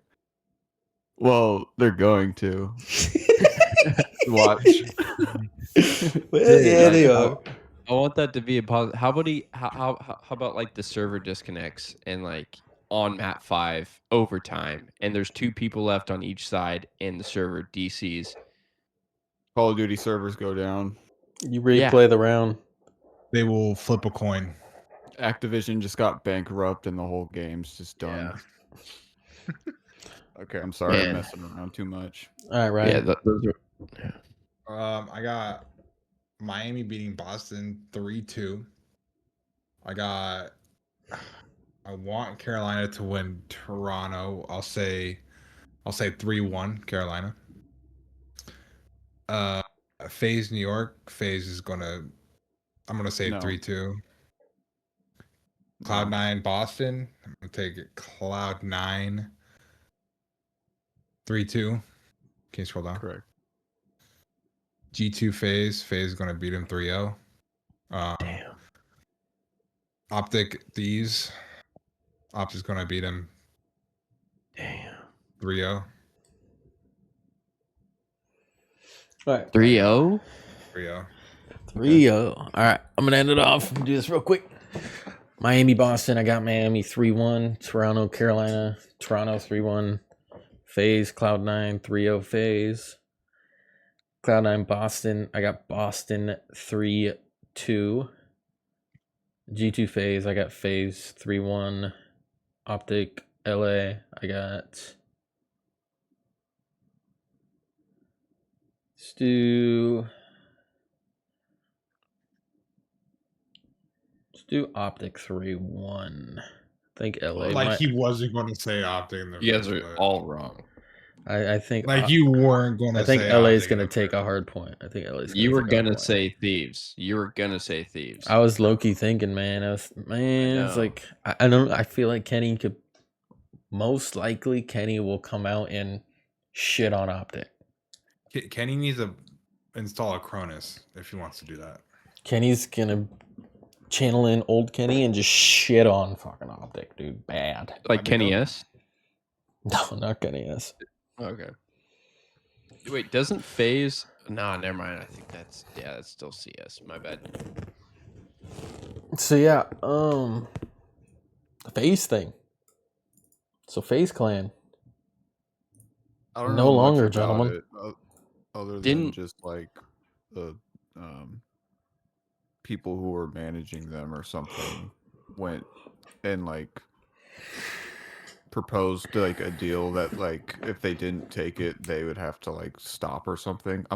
well, they're going to. Watch. Well, yeah, they are. I want that to be a positive. How about like the server disconnects and like on map 5 overtime, and there's 2 people left on each side, and the server DCs. Call of Duty servers go down. You replay the round. They will flip a coin. Activision just got bankrupt and the whole game's just done. Yeah. Okay, I'm sorry, I'm Man. messing around too much. All right, Ryan. Yeah, those are. I got Miami beating Boston 3-2. I want Carolina to win Toronto. I'll say 3-1 Carolina. FaZe New York. FaZe is I'm gonna say No. 3-2. Cloud9 Boston. I'm gonna take it Cloud9 3-2. Can you scroll down? Correct. G2 FaZe. FaZe is gonna beat him 3-0. Damn. Optic Thieves. Ops is gonna beat him Damn. 3-0. All right. 3-0? 3-0. 3-0. All right. I'm going to end it off and do this real quick. Miami, Boston. I got Miami 3-1. Toronto, Carolina. Toronto 3-1. FaZe, Cloud9 3-0 FaZe. Cloud9, Boston. I got Boston 3-2. G2 FaZe. I got FaZe 3-1. Optic LA. I got. Let's do Optic 3-1. I think LA. Like he wasn't going to say Optic in the You guys first are place. all wrong. I think Like you weren't going to. I think say LA is Optic going to in the take a first- hard point. I think LA is. You were take a hard gonna point. say Thieves. You were gonna say Thieves. I was low key thinking, man. It's know. like I don't. I feel like Kenny could. Most likely, Kenny will come out and shit on Optic. Kenny needs to install a Cronus if he wants to do that. Kenny's gonna channel in old Kenny and just shit on fucking Optic, dude. Bad. Like That'd be Kenny dope. S. No, not Kenny S. Okay. Wait, doesn't FaZe? Nah, never mind. I think that's still CS. My bad. So yeah, the FaZe thing. So FaZe Clan. I don't No know much longer, about gentlemen. it, other than Didn't- just like the people who were managing them or something went and like proposed like a deal that like if they didn't take it they would have to like stop or something. I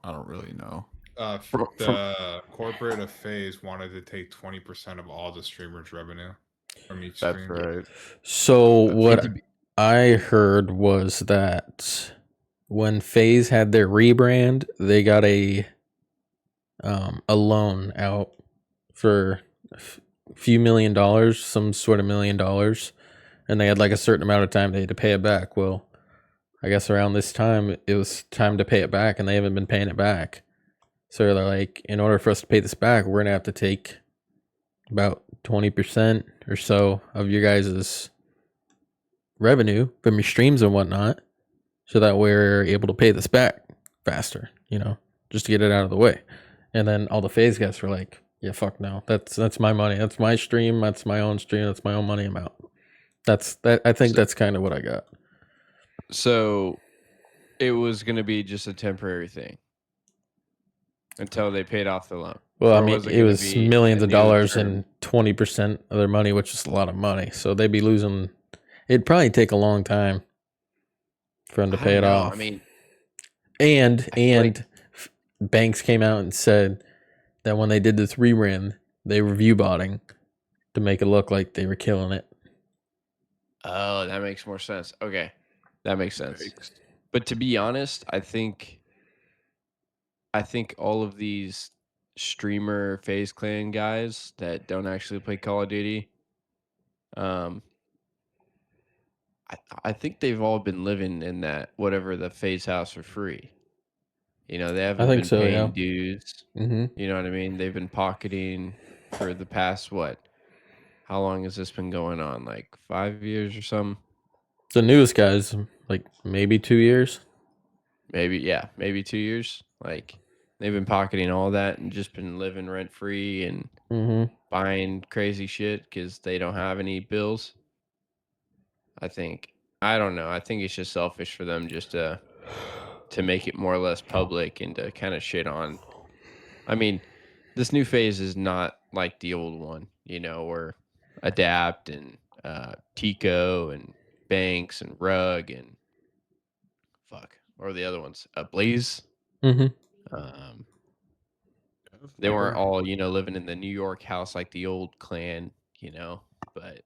don't really know. The corporate of FaZe wanted to take 20% of all the streamers' revenue from each That's stream. right. So That's what right. I heard was that when FaZe had their rebrand, they got a loan out for a few $1 million, some sort of $1 million, and they had like a certain amount of time they had to pay it back. Well, I guess around this time it was time to pay it back, and they haven't been paying it back. So they're like, in order for us to pay this back, we're gonna have to take about 20% or so of your guys' revenue from your streams and whatnot, so that we're able to pay this back faster, just to get it out of the way. And then all the FaZe guys were like, yeah, fuck no. That's my money. That's my stream. That's my own stream. That's my own money amount. I think that's kind of what I got. So it was gonna be just a temporary thing until they paid off the loan. Well, I Or mean, was it it gonna was be millions a of new dollars term? and 20% of their money, which is a lot of money. So they'd be losing. It'd probably take a long time for them to I pay it don't know. off. I mean, And I feel like- banks came out and said that when they did this rebrand, they were view botting to make it look like they were killing it. oh, that makes more sense. Okay, that makes sense. But to be honest, I think all of these streamer FaZe Clan guys that don't actually play Call of Duty, I think they've all been living in that whatever the FaZe house for free. They haven't think been so, paying yeah. dues. Mm-hmm. You know what I mean? They've been pocketing for the past what? How long has this been going on? Like 5 years or something? The newest guys, like maybe 2 years. Maybe 2 years. Like they've been pocketing all that and just been living rent free and Mm-hmm. buying crazy shit because they don't have any bills. I think. I don't know. I think it's just selfish for them just to make it more or less public and to kind of shit on. I mean, this new phase is not like the old one, or Adapt and Tico and Banks and Rug and fuck, or the other ones, Blaze. Mm-hmm. Um, they Like, weren't all, living in the New York house like the old clan, but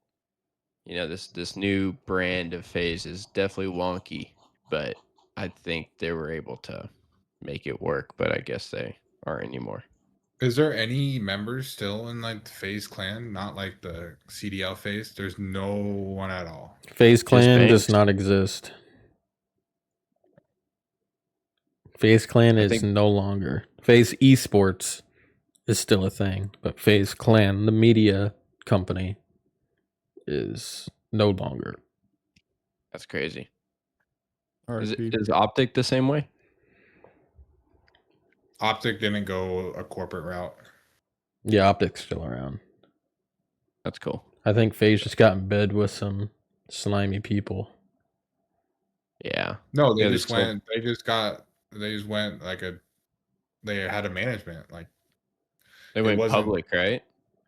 this new brand of phase is definitely wonky, but I think they were able to make it work, but I guess they aren't anymore. Is there any members still in like the FaZe clan? Not like the CDL phase. There's no one at all. FaZe Clan does Banks. not exist. FaZe Clan I is think no longer. FaZe Esports is still a thing, but FaZe Clan, the media company, is no longer. that's crazy. RP. Is Optic the same way? Optic didn't go a corporate route. Yeah, Optic's still around. That's cool. I think FaZe just got in bed with some slimy people. Yeah. No, they Yeah, just sold- went. They just went like a. They had a management like They it went wasn't. public, right?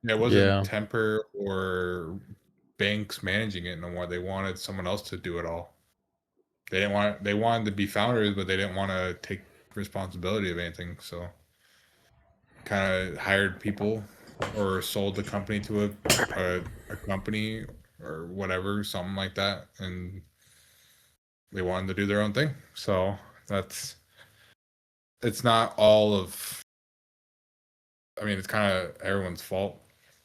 It wasn't Yeah. Temper or Banks managing it no more. They wanted someone else to do it all. They didn't want. They wanted to be founders, but they didn't want to take responsibility of anything. So, kind of hired people or sold the company to a company or whatever, something like that, and they wanted to do their own thing. So it's not all of. I mean, it's kind of everyone's fault.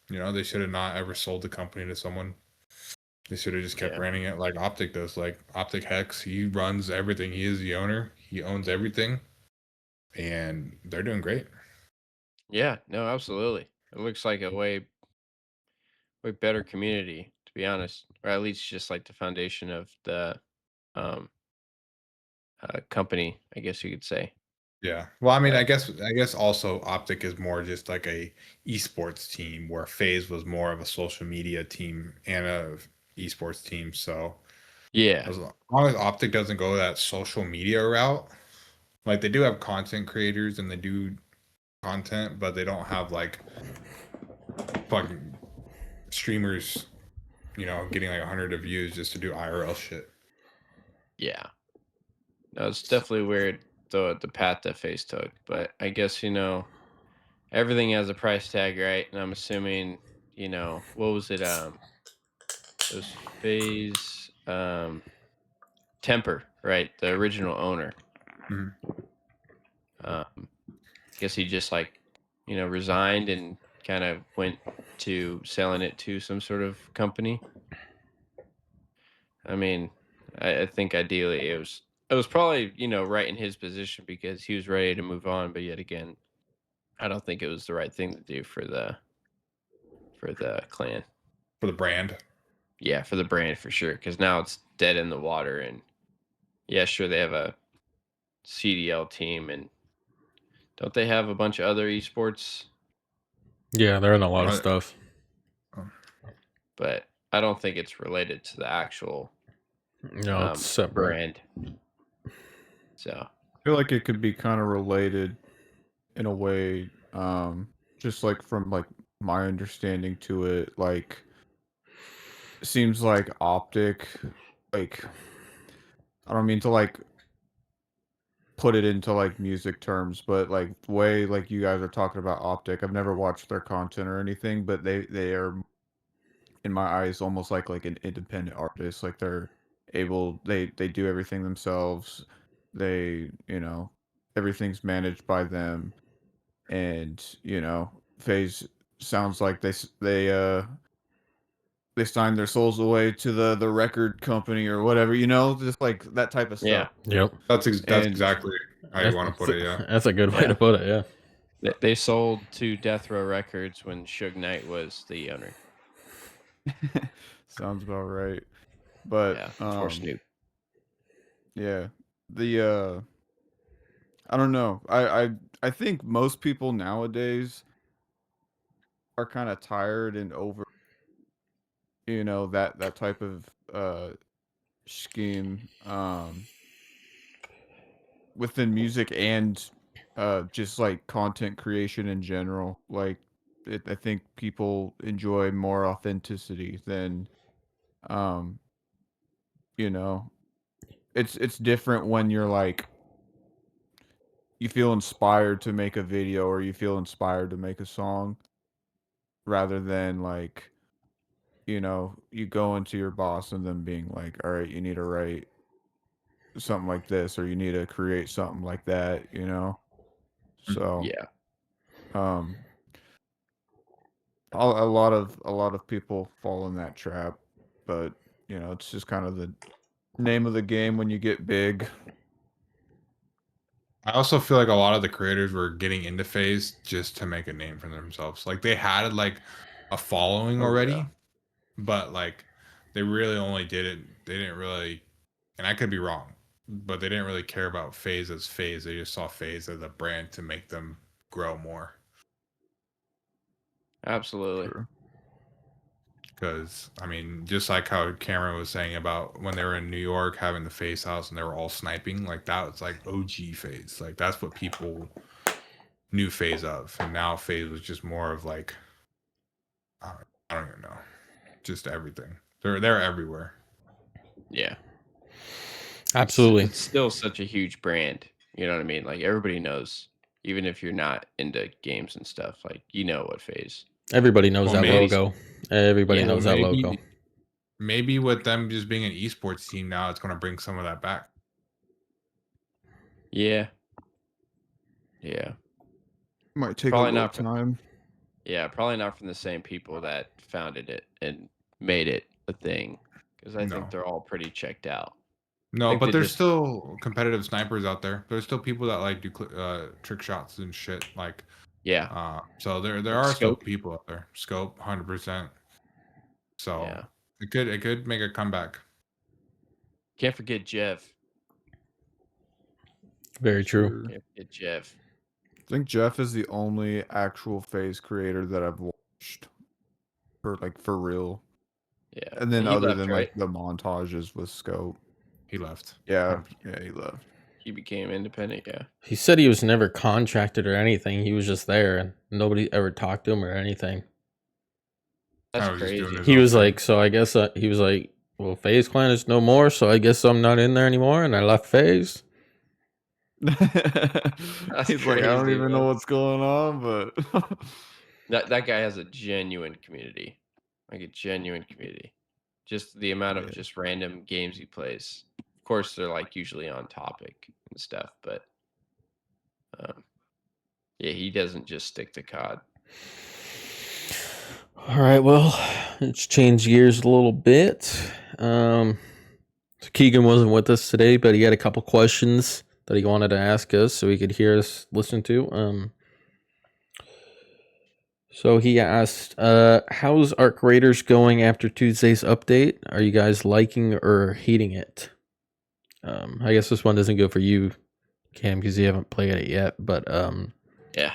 They should have not ever sold the company to someone. They should have just kept Yeah. running it like Optic does. Like Optic Hex, he runs everything. He is the owner. He owns everything, and they're doing great. Yeah, no, absolutely. It looks like a way better community, to be honest, or at least just like the foundation of the um company, I guess you could say. Yeah. Well, I mean, But I guess also Optic is more just like a esports team, where FaZe was more of a social media team and a esports team. So yeah, as long as Optic doesn't go that social media route, like they do have content creators and they do content, but they don't have like fucking streamers, getting like 100 of views just to do IRL shit. yeah. No, it's definitely weird the path that FaZe took, but I guess everything has a price tag, right? And I'm assuming what was it? It was FaZe Temper, right? The original owner. Mhm. Guess he just resigned and kind of went to selling it to some sort of company. I mean, I think ideally it was probably right in his position because he was ready to move on, but yet again, I don't think it was the right thing to do for the clan. For the brand. Yeah, for the brand for sure, because now it's dead in the water. And yeah, sure, they have a CDL team, and don't they have a bunch of other esports? Yeah, they're in a lot of Uh, stuff. But I don't think it's related to the actual No, it's separate. brand. So I feel like it could be kind of related in a way, just like from like my understanding to it, like it seems like Optic, like I don't mean to like put it into like music terms, but like the way like you guys are talking about Optic, I've never watched their content or anything, but they are in my eyes almost like an independent artist. Like they do everything themselves. They, everything's managed by them. And, FaZe sounds like they signed their souls away to the record company or whatever, just like that type of yeah, stuff. Yep. That's And exactly how you want to put it. Yeah. That's a good way Yeah. to put it, yeah. they sold to Death Row Records when Suge Knight was the owner. sounds about right. But Yeah, before Snoop. yeah. The I don't know. I think most people nowadays are kind of tired and over, that type of scheme within music and just like content creation in general. Like I think people enjoy more authenticity than um you know, it's different when you're like you feel inspired to make a video or you feel inspired to make a song rather than like you go into your boss and them being like, all right, you need to write something like this or you need to create something like that. So Yeah, um a lot of people fall in that trap, but it's just kind of the name of the game when you get big. I also feel like a lot of the creators were getting into phase just to make a name for themselves. Like they had like a following Oh yeah. already, but like they really only did it. They didn't really, and I could be wrong, but they didn't really care about phase as phase. They just saw phase as a brand to make them grow more. absolutely. True. Because I mean, just like how Cameron was saying about when they were in New York having the face house and they were all sniping, like that was like OG phase. Like that's what people knew phase of, and now phase was just more of like I don't even know, just everything. They're everywhere. Yeah, Absolutely. it's still such a huge brand. You know what I mean? Like everybody knows, even if you're not into games and stuff. Like what phase. Everybody knows Well, that maybe, logo. Everybody Yeah. well, knows that logo. maybe with them just being an esports team now, it's going to bring some of that back. Yeah. Yeah. Might take a Probably little not. time. Yeah, probably not from the same people that founded it and made it a thing, because I think No, they're all pretty checked out. I no, think but they there's just still competitive snipers out there. There's still people that like do trick shots and shit. Like, yeah, so there like are still scope. people out there. Scope, 100%. So Yeah, it could make a comeback. can't forget Jeff. Very true. Sure. Can't forget Jeff. I think Jeff is the only actual phase creator that I've watched for real. Yeah, And then he other left, than right? like the montages with Scope. He left. Yeah, 100%. yeah, he left. He became independent. Yeah, He said he was never contracted or anything. He was just there and nobody ever talked to him or anything. that's I was just doing crazy. his He own was thing. like, so I guess he was like, well, FaZe Clan is no more, so I guess I'm not in there anymore, and I left FaZe. That's He's like, I don't crazy, even know man. what's going on, but That guy has a genuine community, like a genuine community. Just the amount of yeah. just random games he plays. Of course, they're like usually on topic and stuff, but um, yeah, he doesn't just stick to COD. All right, well, let's change gears a little bit. So Keegan wasn't with us today, but he had a couple questions that he wanted to ask us so he could hear us listen to. So he asked, how's Arc Raiders going after Tuesday's update? Are you guys liking or hating it? I guess this one doesn't go for you, Cam, because you haven't played it yet. But Yeah.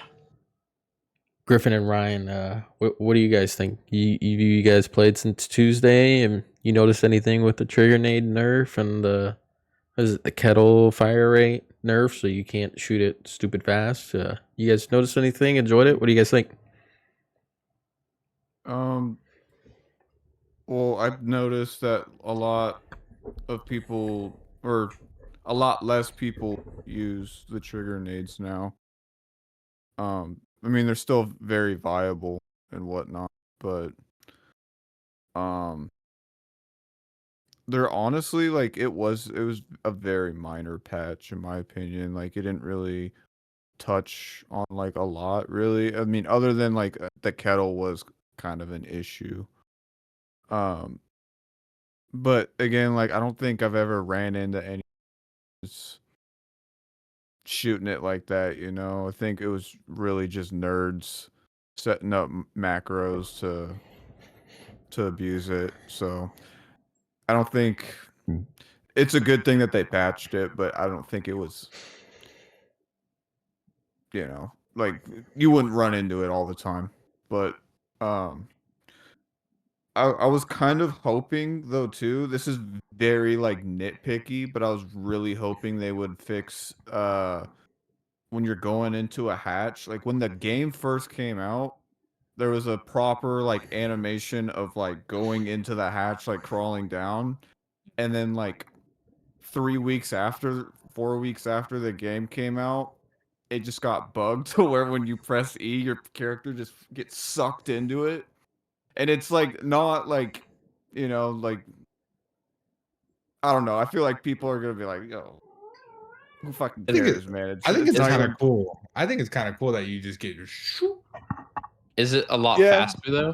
Griffin and Ryan, what do you guys think? You guys played since Tuesday, and you noticed anything with the trigger nade nerf and the kettle fire rate nerf, so you can't shoot it stupid fast? You guys noticed anything? Enjoyed it? What do you guys think? Um, well, I've noticed that a lot of people, or a lot less people, use the trigger nades now. I mean, they're still very viable and whatnot, but um, they're honestly like it was a very minor patch in my opinion. Like it didn't really touch on like a lot, really. I mean, other than like the kettle was kind of an issue. Um, but again, like I don't think I've ever ran into any shooting it like that. I think it was really just nerds setting up macros to abuse it. So I don't think it's a good thing that they patched it, but I don't think it was, like you wouldn't run into it all the time. But um I was kind of hoping though too. This is very like nitpicky, but I was really hoping they would fix when you're going into a hatch. Like when the game first came out, there was a proper like animation of like going into the hatch, like crawling down, and then like 3 weeks after, 4 weeks after the game came out, it just got bugged to where when you press E, your character just gets sucked into it. And it's like not like, like I don't know. I feel like people are gonna be like, yo, who fucking I think cares, man? I think It's it's not kind of even cool. I think it's kind of cool that you just get your shoot. Is it a lot Yeah. faster though?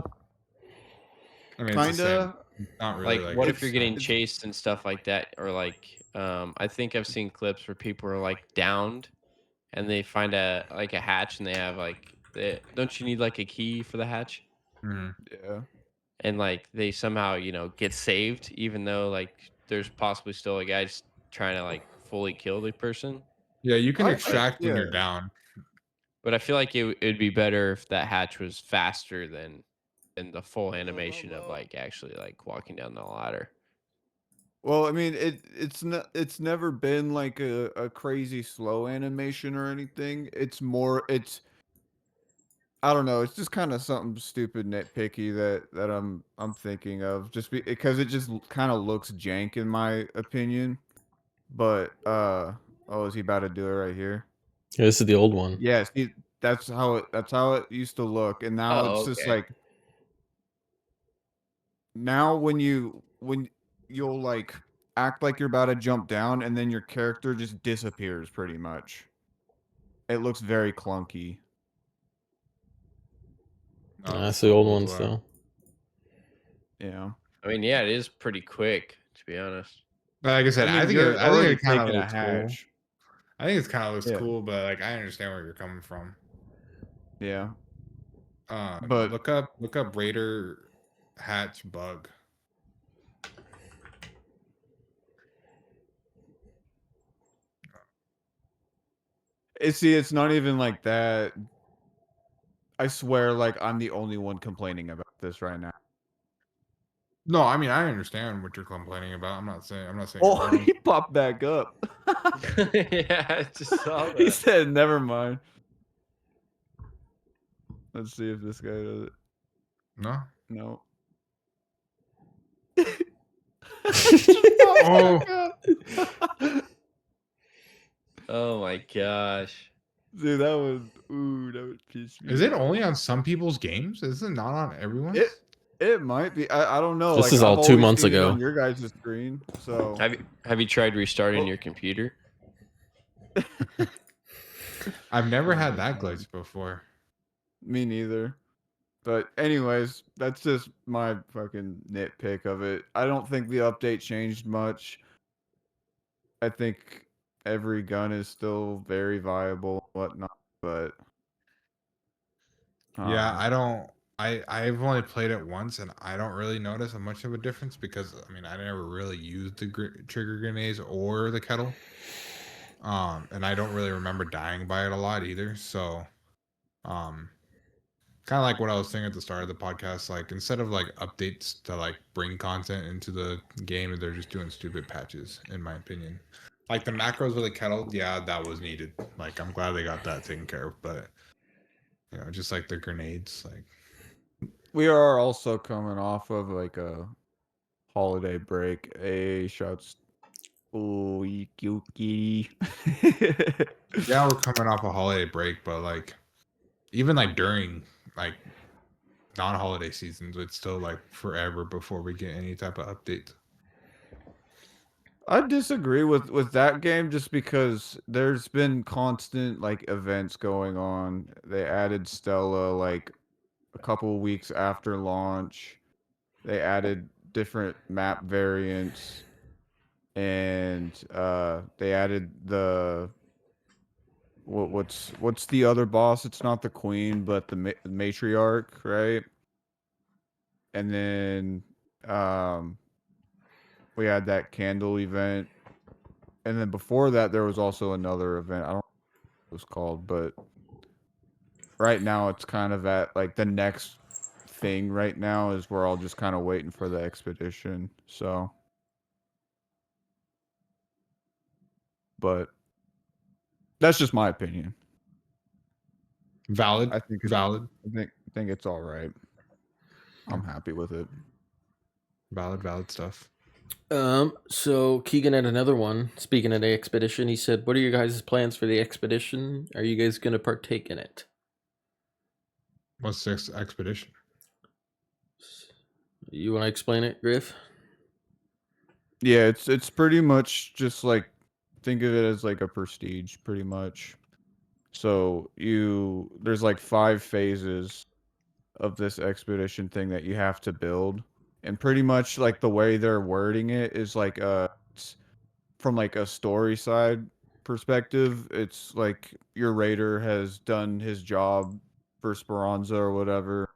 I mean, it's the same. kinda. Not really Like, like. what if you're getting it's- chased and stuff like that? Or like, I think I've seen clips where people are like downed and they find a hatch and they have like, don't you need like a key for the hatch? Mhm. Yeah. And like they somehow get saved even though like there's possibly still a guy just trying to like fully kill the person. Yeah, you can I- extract when you're yeah. down. But I feel like it'd be better if that hatch was faster than the full animation of like actually like walking down the ladder. Well, I mean, it's never been like a crazy slow animation or anything. It's I don't know. It's just kind of something stupid, nitpicky that I'm thinking of, just because it just kind of looks jank in my opinion. But oh, is he about to do it right here? Yeah, this is the old one. Yes, that's how it used to look, and now Oh, it's just okay. like now when you'll like act like you're about to jump down, and then your character just disappears pretty much. It looks very clunky. No, That's the old one as well. still. Yeah. I mean, yeah, it is pretty quick to be honest. But like I said, I I mean, think you're I think already it kind of taking a looks cool. hatch. I think it's kind of looks Yeah. cool, but like I understand where you're coming from. Yeah. But But look up Raider hatch bug. it's not even like that. I swear, like I'm the only one complaining about this right now. No, I mean I understand what you're complaining about. I'm not saying you're Oh, wrong. he popped back up. Yeah, I just saw He that. said, "Never mind." Let's see if this guy does it. No. No. Oh, Oh my gosh. Dude, that would piss me is it off. only on some people's games? Is it not on everyone's? It might be. I don't know. This Like, is all I've 2 always months seen it ago. on your guys' screen. So Have you tried restarting Well- your computer? I've never Oh had my that God. glitch before. Me neither. But anyways, that's just my fucking nitpick of it. I don't think the update changed much. I think every gun is still very viable, whatnot. But Yeah, I don't. I've only played it once, and I don't really notice a much of a difference because I mean I never really used the trigger grenades or the kettle, and I don't really remember dying by it a lot either. So, kind of like what I was saying at the start of the podcast, like instead of like updates to like bring content into the game, they're just doing stupid patches, in my opinion. Like the macros with the kettle, yeah, that was needed. Like I'm glad they got that taken care of, but just like the grenades, like. we are also coming off of like a holiday break. A shouts. Oh, Yuki. Yeah, we're coming off a holiday break, but like even like during like non-holiday seasons, it's still like forever before we get any type of update. I disagree with that game just because there's been constant like events going on. They added Stella like a couple weeks after launch. They added different map variants, and they added the what's the other boss? It's not the queen, but the matriarch, right? And then we had that candle event, and then before that there was also another event. I don't know what it was called, but right now it's kind of at like the next thing right now is we're all just kind of waiting for the expedition. So, but that's just my opinion. Valid. I think Valid. I think it's all right. I'm happy with it. Valid stuff. So Keegan had another one. Speaking of the expedition, he said, "What are your guys' plans for the expedition? Are you guys gonna partake in it?" What's this expedition? You want to explain it, Griff? Yeah, it's pretty much just like think of it as like a prestige, pretty much. So there's like 5 phases of this expedition thing that you have to build, and pretty much like the way they're wording it is like it's from like a story side perspective. It's like your raider has done his job for Speranza or whatever.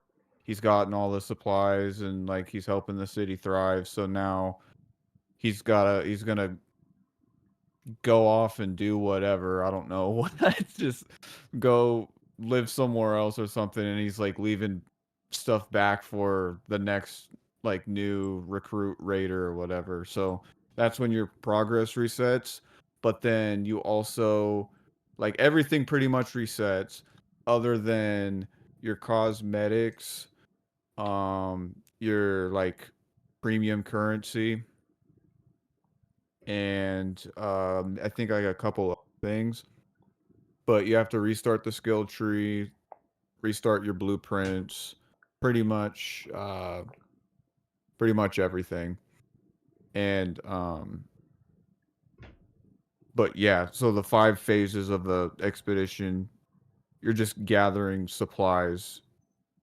He's gotten all the supplies and like he's helping the city thrive. So now he's gonna go off and do whatever. I don't know what. Just go live somewhere else or something, and he's like leaving stuff back for the next like new recruit raider or whatever. So that's when your progress resets. But then you also like everything pretty much resets other than your cosmetics, your like premium currency, and I think like a couple of things. But you have to restart the skill tree, restart your blueprints, pretty much everything. And but yeah, so the 5 phases of the expedition, you're just gathering supplies,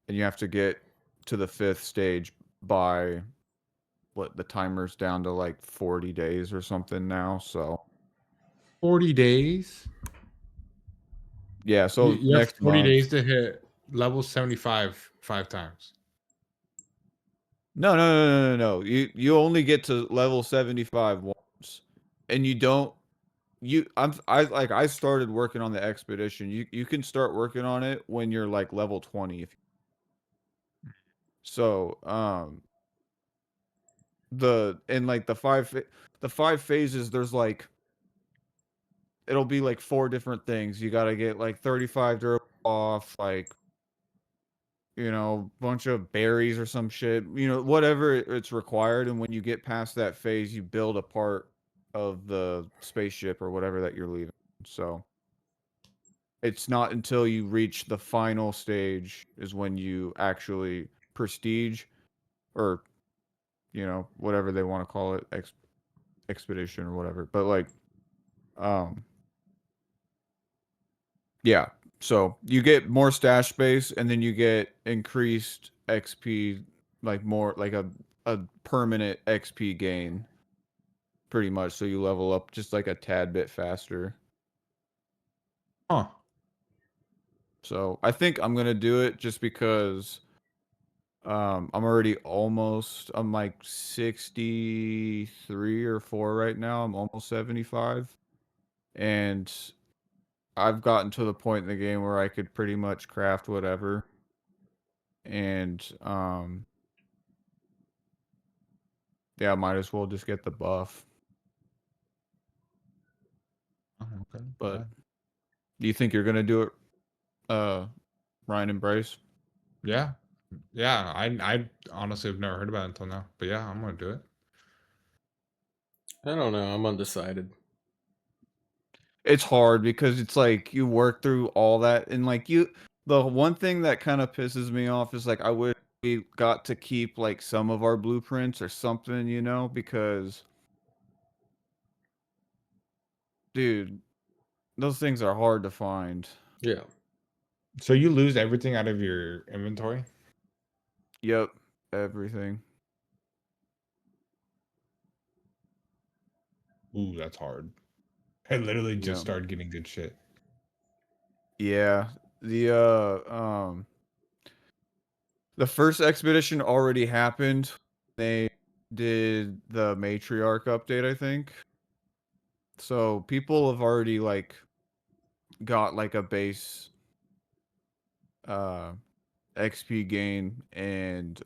and you have to get to the 5th stage by what the timer's down to like 40 days or something now. So 40 days. yeah, so You have next 40 month. days to hit level 75 5 times. No. You only get to level 75 once, and you don't. I started working on the expedition. You can start working on it when you're like level 20. So the 5 phases, there's like it'll be like 4 different things. You got to get like 35 durable off, like bunch of berries or some shit, whatever it's required. And when you get past that phase, you build a part of the spaceship or whatever that you're leaving. So it's not until you reach the final stage is when you actually prestige, or whatever they want to call it, expedition or whatever. But like, um, yeah. So you get more stash space, and then you get increased XP, like more like a permanent XP gain, pretty much. So you level up just like a tad bit faster. Huh. So I think I'm gonna do it just because I'm like 63 or 4 right now. I'm almost 75. And I've gotten to the point in the game where I could pretty much craft whatever. And yeah, might as well just get the buff. Oh, okay. But do you think you're gonna do it, Ryan and Bryce? Yeah. I honestly have never heard about it until now. But yeah, I'm gonna do it. I don't know. I'm undecided. It's hard because it's like you work through all that, and like the one thing that kind of pisses me off is like I wish we got to keep like some of our blueprints or something, because dude, those things are hard to find. Yeah. So you lose everything out of your inventory? Yep, everything. Ooh, that's hard. I literally just Yeah. started getting good shit. Yeah. The first expedition already happened. They did the matriarch update, I think. So people have already like got like a base XP gain and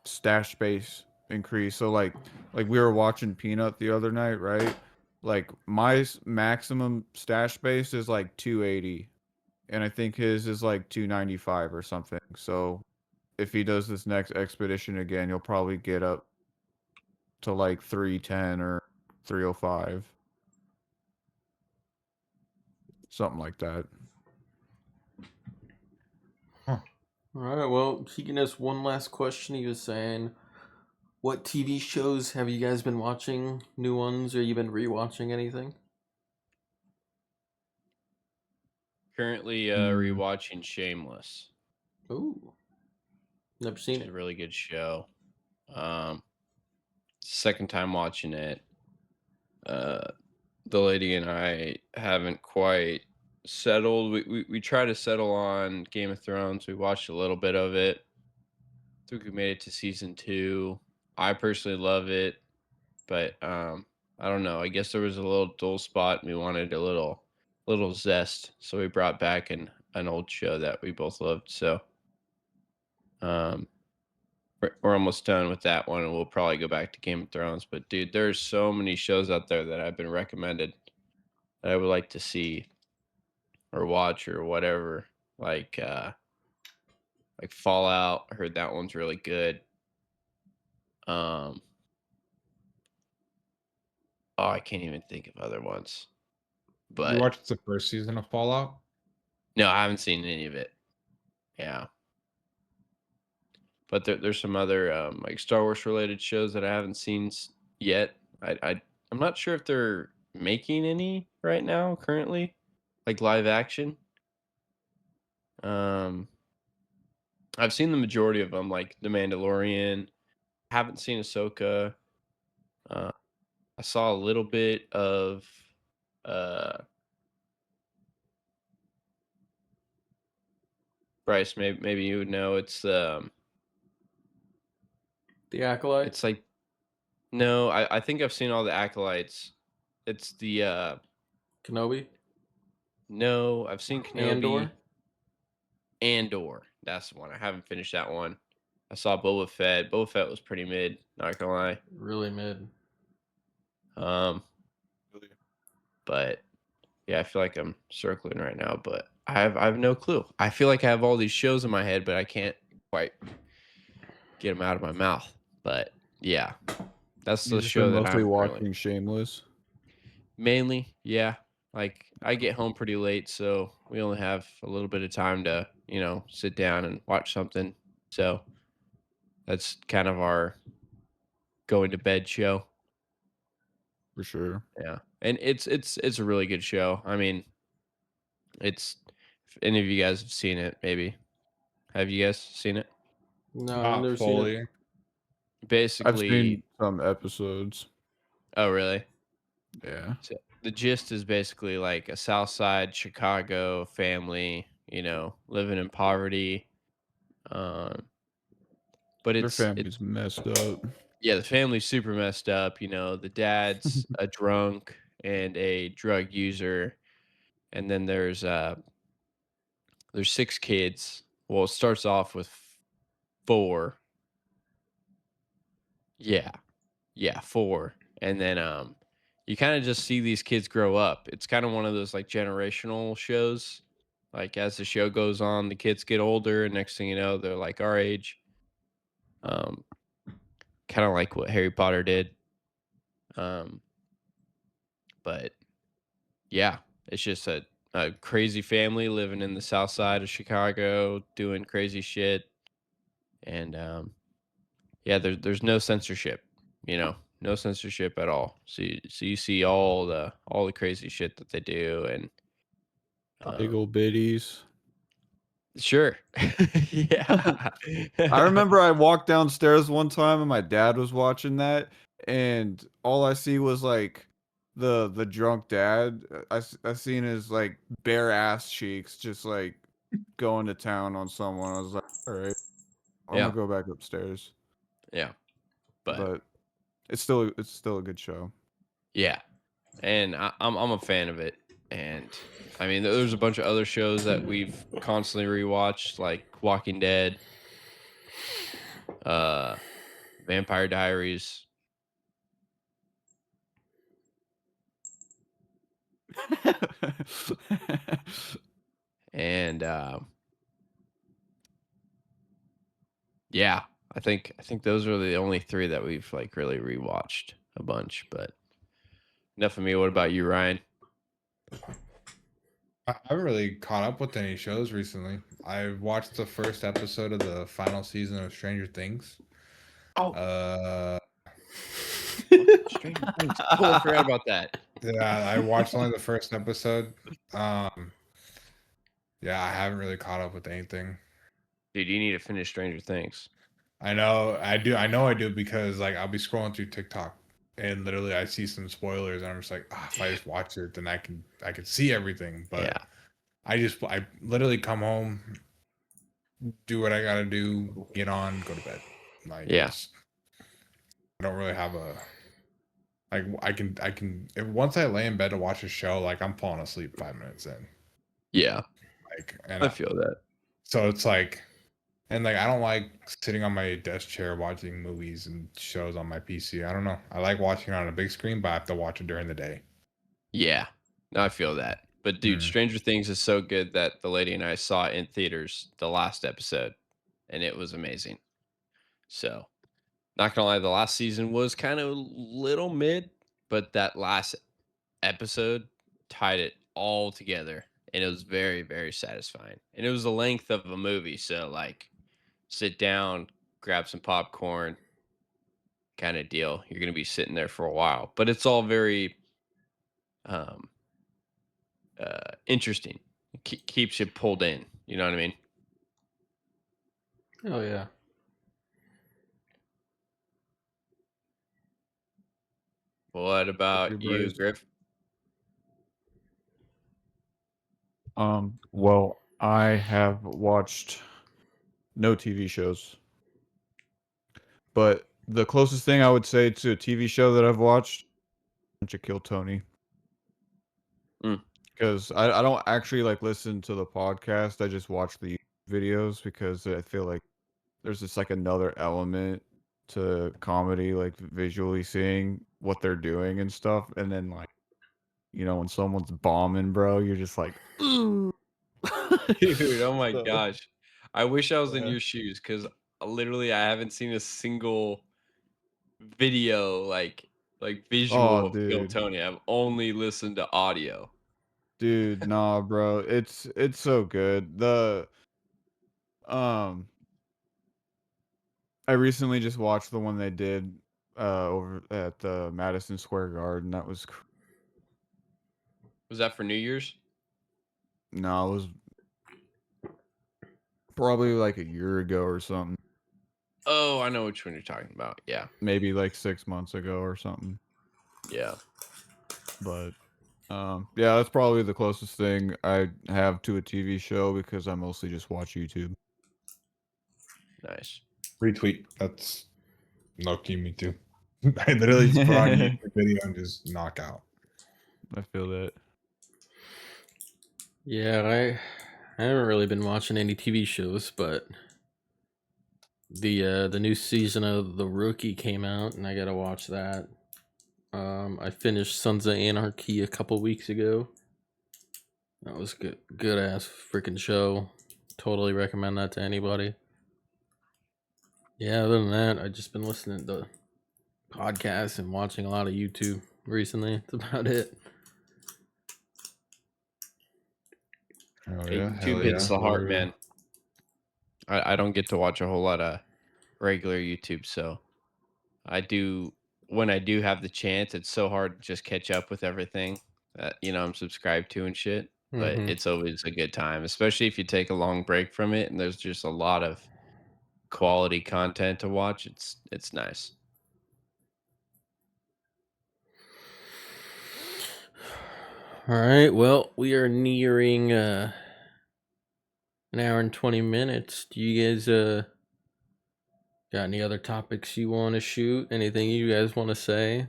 stash space increase. So like we were watching Peanut the other night, right? Like my maximum stash space is like 280, and I think his is like 295 or something. So if he does this next expedition again, he'll probably get up to like 310 or 305. Something like that. All right. Well, Keegan has one last question. He was saying, what TV shows have you guys been watching? New ones, or you been rewatching anything? Currently Mm. rewatching Shameless, Ooh, never which seen is a it. really good show. Second time watching it. The lady and I haven't quite settled. We try to settle on Game of Thrones. We watched a little bit of it. I think we made it to season 2. I personally love it, but I don't know. I guess there was a little dull spot and we wanted a little zest. So we brought back an old show that we both loved. So um we're almost done with that one and we'll probably go back to Game of Thrones. But dude, there's so many shows out there that I've been recommended that I would like to see or watch or whatever. Like Fallout. I heard that one's really good. Um oh, I can't even think of other ones. You But watched the first season of Fallout? no, I haven't seen any of it. Yeah. But there's some other like Star Wars related shows that I haven't seen yet. I'm not sure if they're making any right now currently, like live action. Um, I've seen the majority of them, like The Mandalorian. Haven't seen Ahsoka. Uh, I saw a little bit of uh, Bryce. Maybe you would know. The Acolyte, It's like no. I think I've seen all the acolytes. It's the Kenobi, no. I've seen Kenobi. Andor. Andor. That's the one. I haven't finished that one. I saw Boba Fett. Boba Fett was pretty mid, not gonna lie. Really mid. Um, but yeah, I feel like I'm circling right now, but I have no clue. I feel like I have all these shows in my head, but I can't quite get them out of my mouth. But yeah, that's You've the just show been that mostly I'm currently watching Shameless. mainly. Yeah, like I get home pretty late, so we only have a little bit of time to sit down and watch something. So that's kind of our going to bed show. For sure. Yeah. And it's a really good show. I mean, it's if any of you guys have seen it, maybe. Have you guys seen it? No, I've Not never seen it. fully. I've seen Basically, some episodes. oh really? Yeah. So the gist is basically like a South Side Chicago family, living in poverty. Um, but Their it's family's messed up. yeah, the family's super messed up. The dad's a drunk and a drug user, and then there's 6 kids. Well, it starts off with 4. Yeah. Yeah, 4. And then you kind of just see these kids grow up. It's kind of one of those like generational shows. Like as the show goes on, the kids get older and next thing you know, they're like our age. Um kind of like what Harry Potter did. Um but yeah, it's just a crazy family living in the south side of Chicago doing crazy shit and yeah, there's no censorship, no censorship at all. So you see all the crazy shit that they do, and Big um, old biddies. sure, yeah, I remember I walked downstairs one time and my dad was watching that, and all I see was like the drunk dad. I seen his like bare ass cheeks just like going to town on someone. I was like, all right, I'm yeah, gonna go back upstairs. yeah, but But it's still a good show. yeah, and I'm a fan of it. And I mean, there's a bunch of other shows that we've constantly rewatched, like Walking Dead, uh, Vampire Diaries. And yeah, I think those are the only three that we've like really rewatched a bunch. But enough of me. What about you, Ryan? I haven't really caught up with any shows recently. I watched the first episode of the final season of Stranger Things. Oh, Uh, Stranger Things. Totally forgot about that. yeah, I watched only the first episode. Yeah, I haven't really caught up with anything. Dude, you need to finish Stranger Things. I know I do. I know I do because like I'll be scrolling through TikTok and literally I see some spoilers and I'm just like, if I just watch it, then I can see everything. But Yeah, I literally come home, do what I gotta do, get on, go to bed. Like yeah, I don't really have a like I can if once I lay in bed to watch a show, like I'm falling asleep 5 minutes in. yeah. Like and I feel that. so it's like and like I don't like sitting on my desk chair watching movies and shows on my PC. I don't know. I like watching it on a big screen, but I have to watch it during the day. Yeah, no, I feel that. But dude, Mm. Stranger Things is so good that the lady and I saw it in theaters the last episode, and it was amazing. So, not gonna lie, the last season was kind of little mid, but that last episode tied it all together, and it was very, very satisfying. And it was the length of a movie, so like, sit down, grab some popcorn, kind of deal. You're gonna be sitting there for a while, but it's all very um interesting. Keeps you pulled in. You know what I mean? Oh yeah. What Your about you, brace. Griff? Well, I have watched no TV shows, but the closest thing I would say to a TV show that I've watched, to Kill Tony, Mm. because I don't actually like listen to the podcast. I just watch the videos because I feel like there's just like another element to comedy, like visually seeing what they're doing and stuff, and then like when someone's bombing, bro, you're just like, ooh. Dude, oh my So, gosh. I wish I was in yeah. your shoes because literally I haven't seen a single video like Oh, visual of Kill dude. Tony. I've only listened to audio. Dude, nah, bro. It's so good. Um I recently just watched the one they did over at the Madison Square Garden. That was Was that for New Year's? no, it was probably like a year ago or something. Oh, I know which one you're talking about. Yeah. Maybe like 6 months ago or something. Yeah. But yeah, that's probably the closest thing I have to a TV show because I mostly just watch YouTube. Nice. Retweet. That's no key me too. I literally just put on YouTube video and just knock out. I feel that. Yeah, I haven't really been watching any TV shows, but the new season of The Rookie came out, and I gotta watch that. I finished Sons of Anarchy a couple weeks ago. That was good ass freaking show. Totally recommend that to anybody. Yeah, other than that, I've just been listening to podcasts and watching a lot of YouTube recently. That's about it. Oh Hey, yeah, YouTube hell hits yeah. the heart, man. I don't get to watch a whole lot of regular YouTube, so I do when I do have the chance. It's so hard to just catch up with everything that I'm subscribed to and shit. But Mm-hmm. it's always a good time, especially if you take a long break from it and there's just a lot of quality content to watch. It's nice. All right. Well, we are nearing an hour and 20 minutes. Do you guys got any other topics you want to shoot? Anything you guys want to say?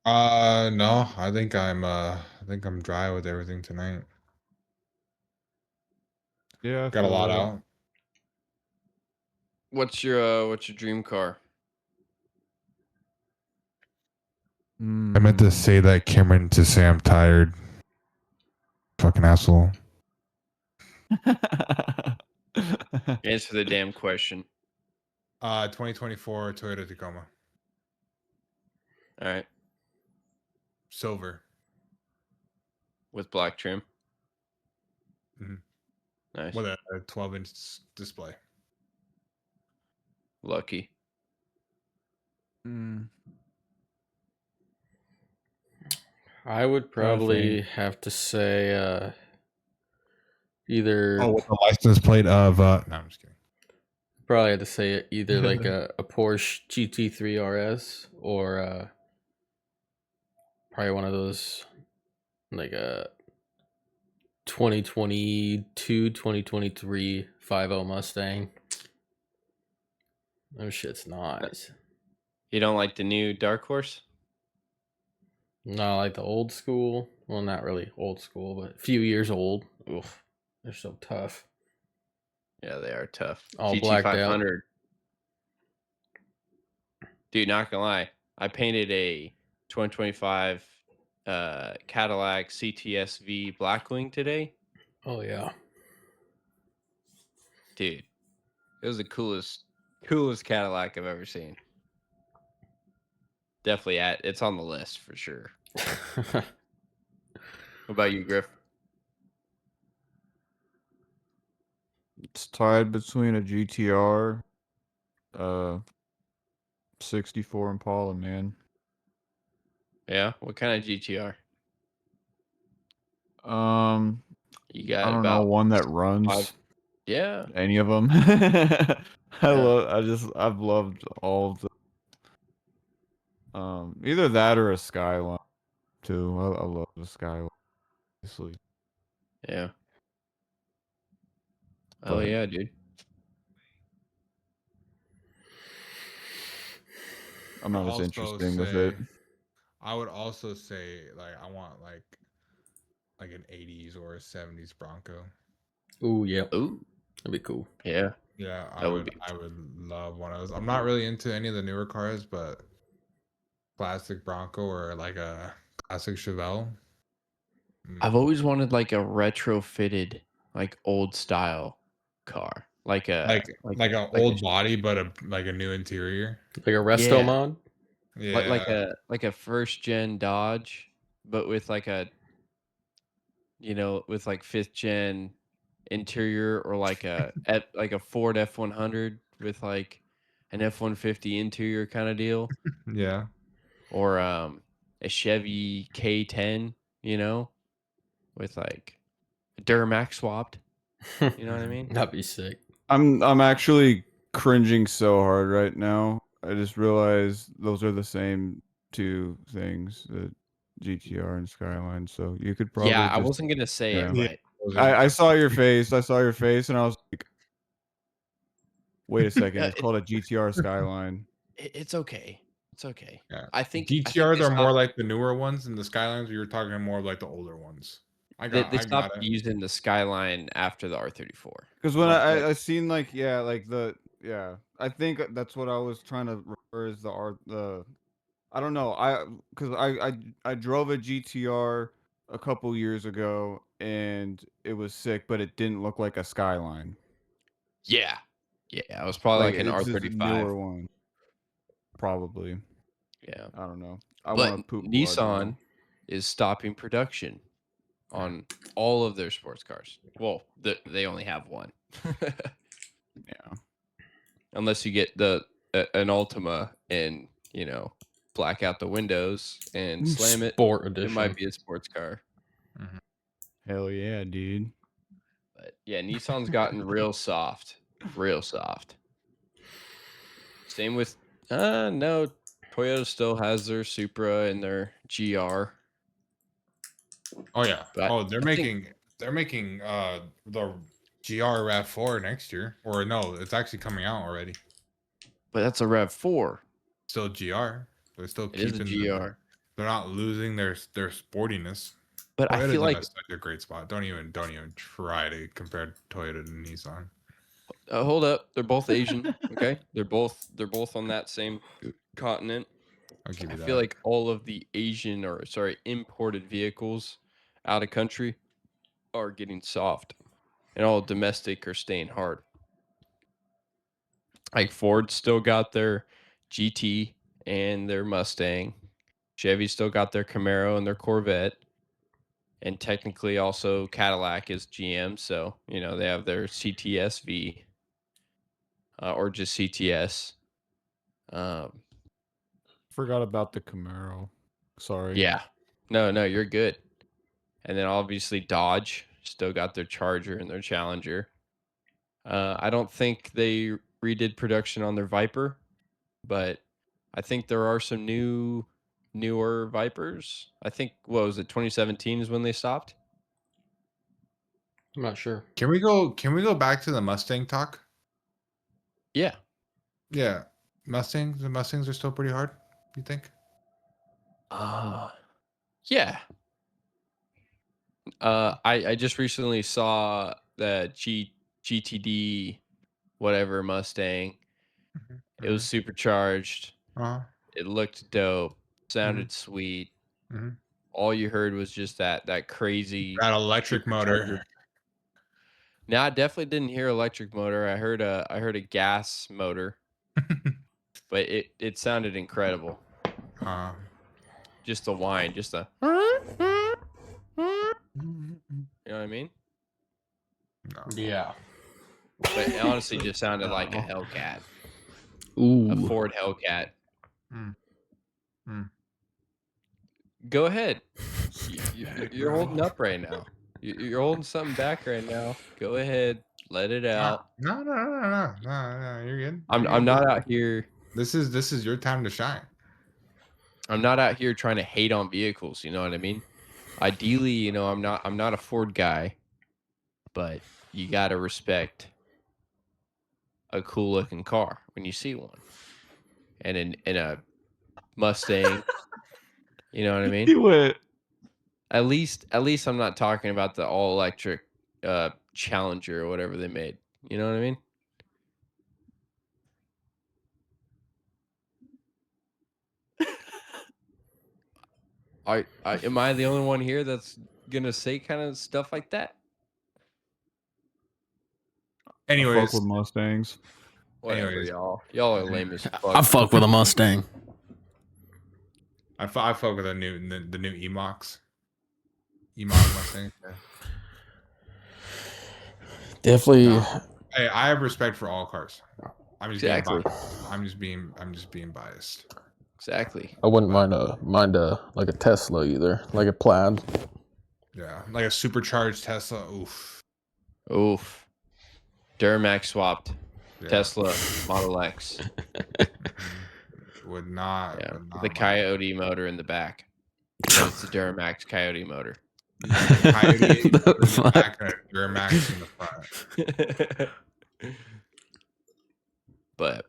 No, I think I'm dry with everything tonight. Yeah, I Got a feel lot that. out. What's your dream car? I meant to Mm. say that, Cameron, to say I'm tired. Fucking asshole. Answer the damn question. 2024 Toyota Tacoma. All right, Silver. with black trim. Mhm. Nice. With a 12-inch display. Lucky. Mm. I would Trying to probably think. have to say either. Oh, with the license plate of no, I'm just kidding. Probably had to say either like a Porsche GT3 RS or probably one of those like a 2022, 2023 50 Mustang. Oh shit's nice. You don't like the new Dark Horse? Not like the old school. Well, not really old school, but a few years old. Oof, they're so tough. Yeah, they are tough. All GT blacked out. 500. Dude, not gonna lie. I painted a 2025 Cadillac CTS-V Blackwing today. Oh yeah. Dude, it was the coolest Cadillac I've ever seen. Definitely it's on the list for sure. What about you, Griff? It's tied between a GTR, 64 Impala, man. Yeah, what kind of GTR? You I got don't know, about one that 5. runs. Yeah. Any of them. I've loved all of the either that or a Skyline too. I love the Skyline, obviously. Yeah. Oh But yeah, dude. I'm not as interesting with it. I would also say like I want like an 80s or a 70s Bronco. Ooh, yep. Ooh. That'd be cool. Yeah. Yeah, That would be I would love one of those. I'm not really into any of the newer cars, but classic Bronco or like a classic Chevelle. I've always wanted like a retrofitted, like old style car. Like Like an like a old body, but a new interior. Like a resto yeah. mod. Yeah, Like a first gen Dodge, but with like a with like 5th gen interior, or like like a Ford F100 with like an F-150 interior kind of deal, yeah. or a Chevy K10, with like a Duramax swapped. You know what I mean? That'd be sick. I'm actually cringing so hard right now. I just realized those are the same two things, the GTR and Skyline. So you could Yeah, probably I just wasn't gonna say it, Yeah. but Those are I saw your face. I saw your face, and I was like, "Wait a second! uh, It's called a GTR Skyline." it's okay. It's okay. Yeah. I think GTRs they are more stopped like the newer ones, and the Skylines you were talking more of like the older ones. they I got stopped it. using the Skyline after the R34. Because when Like that. I seen I think that's what I was trying to refer as the I don't know, because I drove a GTR a couple years ago and it was sick, but it didn't look like a Skyline. Yeah. Yeah, it was probably Like like an it's just a R35. newer one, probably. Yeah. I don't know. I want But to poop blood Nissan now. is stopping production on all of their sports cars. Well, they only have one. Yeah. Unless you get an Ultima and, black out the windows and slam it. Sport It edition. might be a sports car. Hell yeah, dude. But yeah, Nissan's gotten real soft. Real soft. Same with no, Toyota still has their Supra and their GR. Oh yeah. But Oh, I think they're making the GR RAV4 next year, or no, it's actually coming out already. but that's a Rev 4. Still GR. They're still It is a keeping GR. They're not losing their sportiness. But I Toyota's feel in like such a great spot. Don't even try to compare Toyota to Nissan. hold up, they're both Asian. Okay, they're both on that same continent. I'll give I you feel that. like all of the Asian imported vehicles out of country are getting soft, and all domestic are staying hard. Like Ford still got their GT and their Mustang. Chevy still got their Camaro and their Corvette. And technically also Cadillac is GM, so they have their CTS-V or just CTS. Forgot about the Camaro. Sorry. Yeah, no, you're good. And then obviously Dodge still got their Charger and their Challenger. I don't think they redid production on their Viper, but I think there are some newer Vipers. I think what was it, 2017 is when they stopped. I'm not sure. Can we go back to the Mustang talk? Yeah. Yeah. The Mustangs are still pretty hard, you think? Yeah. I just recently saw the GTD whatever Mustang. It was supercharged. Uh-huh. It looked dope. Sounded sweet. All you heard was just that crazy That electric motor. No, I definitely didn't hear electric motor. I heard a gas motor, but it sounded incredible. Just the whine, just the. You know what I mean? No. Yeah. But it honestly just sounded like a Hellcat. Ooh. A Ford Hellcat. Mm. Mm. Go ahead. You're holding up right now. You're holding something back right now. Go ahead. Let it out. No. You're good. I'm not out here. This is your time to shine. I'm not out here trying to hate on vehicles. You know what I mean? Ideally, I'm not a Ford guy, but you gotta respect a cool looking car when you see one, and in a Mustang. You know what I mean? He went. At least I'm not talking about the all electric Challenger or whatever they made. You know what I mean? Am I the only one here that's gonna say kind of stuff like that? Anyways, Fuck with Mustangs. Whatever, Anyways. y'all are lame as fuck. I fuck with a Mustang. I fuck with the new Emox Mustang. Definitely. Hey, I have respect for all cars. I'm just Exactly. being biased. I'm just being biased. Exactly. I wouldn't mind like a Tesla either, like a Plaid. Yeah, like a supercharged Tesla. Oof. Duramax swapped. Yeah. Tesla Model X. Would not. Yeah. Would not The mind. Coyote motor in the back. So it's the Duramax Coyote motor. Coyote The in the fuck? back and a Duramax in the front. But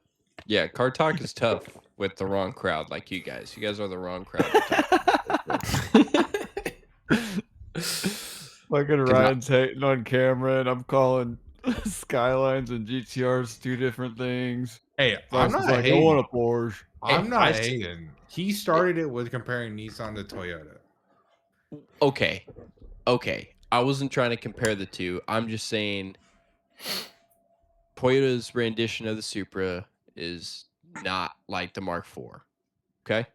yeah, car talk is tough with the wrong crowd like you guys. You guys are the wrong crowd. To talk. Fucking Ryan's hating on camera, and I'm calling Skylines and GTRs two different things. Hey, I'm Bryce is not like, I hating. want a Porsche. I'm Hey, not I- hating. He started it with comparing Nissan to Toyota. Okay. I wasn't trying to compare the two. I'm just saying Toyota's rendition of the Supra is not like the Mark IV. Okay?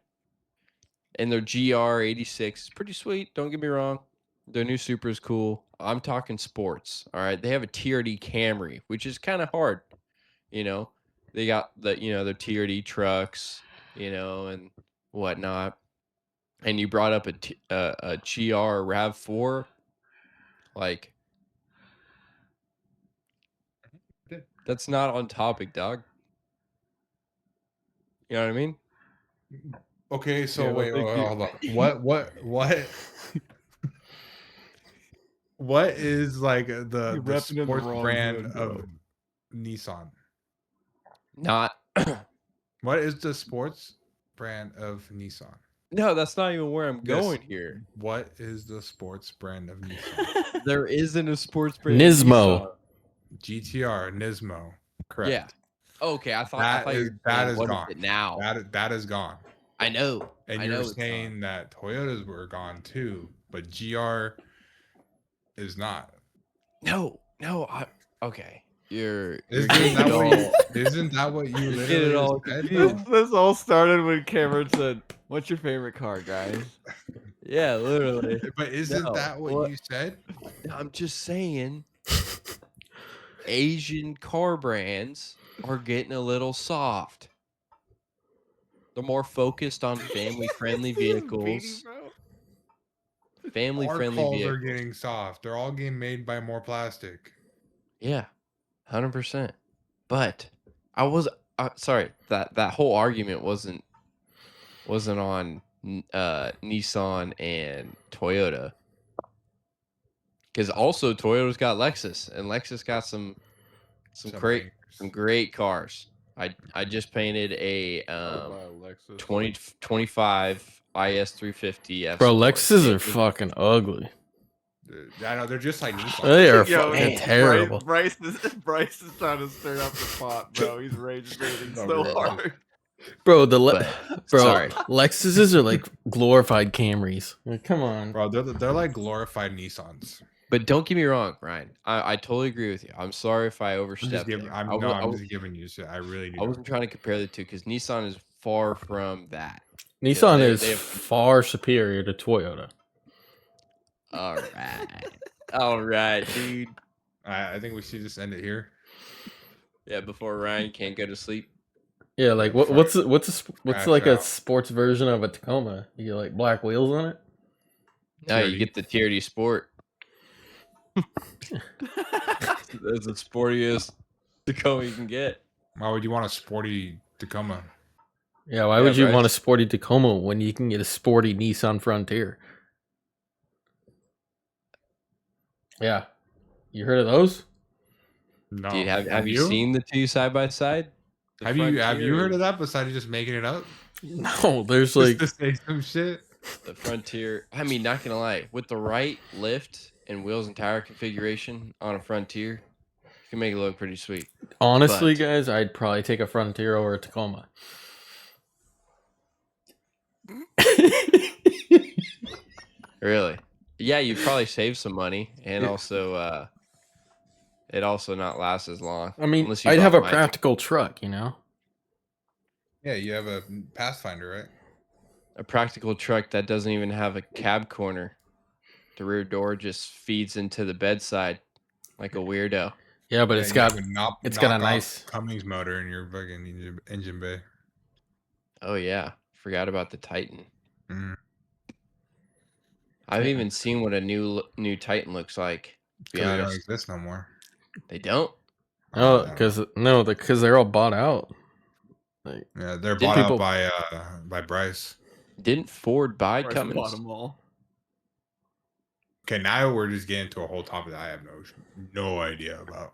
And their GR86 is pretty sweet. Don't get me wrong. Their new Supra is cool. I'm talking sports. All right. They have a TRD Camry, which is kind of hard. They got the their TRD trucks, and whatnot. And you brought up a GR RAV4. Like, that's not on topic, dog. You know what I mean? Okay, so Yeah, wait, thank you. hold on. What is like the You're repping in the sports wrong brand hood, of bro. Nissan? Not What is the sports brand of Nissan? No, that's not even where I'm Yes. going here. What is the sports brand of Nissan? There isn't a sports brand. Nismo. GTR, Nismo. Correct. Yeah. Okay, I thought That you is were that saying, is what is gone. it now? That is gone. I know. And I you're know it's saying that Toyotas were gone too, but GR is not. No. Okay. You're Isn't getting that it what all. isn't that what you You're getting it literally all just said? confused. though? This all started when Cameron said, "What's your favorite car, guys?" Yeah, literally. But isn't No, that what you said? I'm just saying Asian car brands are getting a little soft. They're more focused on family-friendly vehicles. Our Family-friendly calls are vehicles. getting soft. They're all getting made by more plastic. Yeah, 100%. But I was sorry, that whole argument wasn't on Nissan and Toyota. Because also Toyota's got Lexus, and Lexus got some great cars. I just painted a I'll buy a Lexus. 2025 IS 350 F. Bro, Sport. Lexuses are fucking ugly. I know they're just like Nissan. They are Yo, fucking man. terrible. Bryce is trying to stir up the pot, bro. He's rage baiting No, so really. hard. Bro, Sorry. Lexuses are like glorified Camrys. Like, come on. Bro, they're like glorified Nissans. But don't get me wrong, Ryan. I totally agree with you. I'm sorry if I I'm overstepped. just giving. there. I'm I wa- I wa- just giving you shit. I really do. I wasn't trying to compare the two because Nissan is far from that. Nissan they- is they have- far superior to Toyota. All right, dude. I think we should just end it here. Yeah, before Ryan can't go to sleep. Yeah, like what's Crash like a out. sports version of a Tacoma? You get like black wheels on it. No, you TRD. get the TRD Sport. That's the sportiest Tacoma you can get. Why would you want a sporty Tacoma? Yeah, why Yeah, would you Bryce. want a sporty Tacoma when you can get a sporty Nissan Frontier? Yeah, you heard of those? No. Dude, have you seen the two side by side? The Have you Frontier heard is- of that? Besides just making it up, No, there's just like to say some shit. The Frontier. I mean, not gonna lie, with the right lift and wheels and tire configuration on a Frontier, you can make it look pretty sweet. honestly, but- guys, I'd probably take a Frontier over a Tacoma. Really? Yeah, you'd probably save some money, and also, it also not last as long. I mean, Unless you I'd have a bought my- practical truck, you know. Yeah, you have a Pathfinder, right? a practical truck that doesn't even have a cab corner. The rear door just feeds into the bedside like a weirdo. Yeah, but Yeah, it's you got have it's got a knock-off nice- Cummins motor in your fucking engine bay. Oh yeah, forgot about the Titan. Mm. I've even seen what a new Titan looks like. To be So they don't honest, exist no more. they don't. oh, Yeah. because they're all bought out. Like, Yeah, they're Did bought people- out by Bryce. Didn't Ford buy Bryce Cummins? bought 'em all. Okay, now we're just getting to a whole topic that I have no idea about.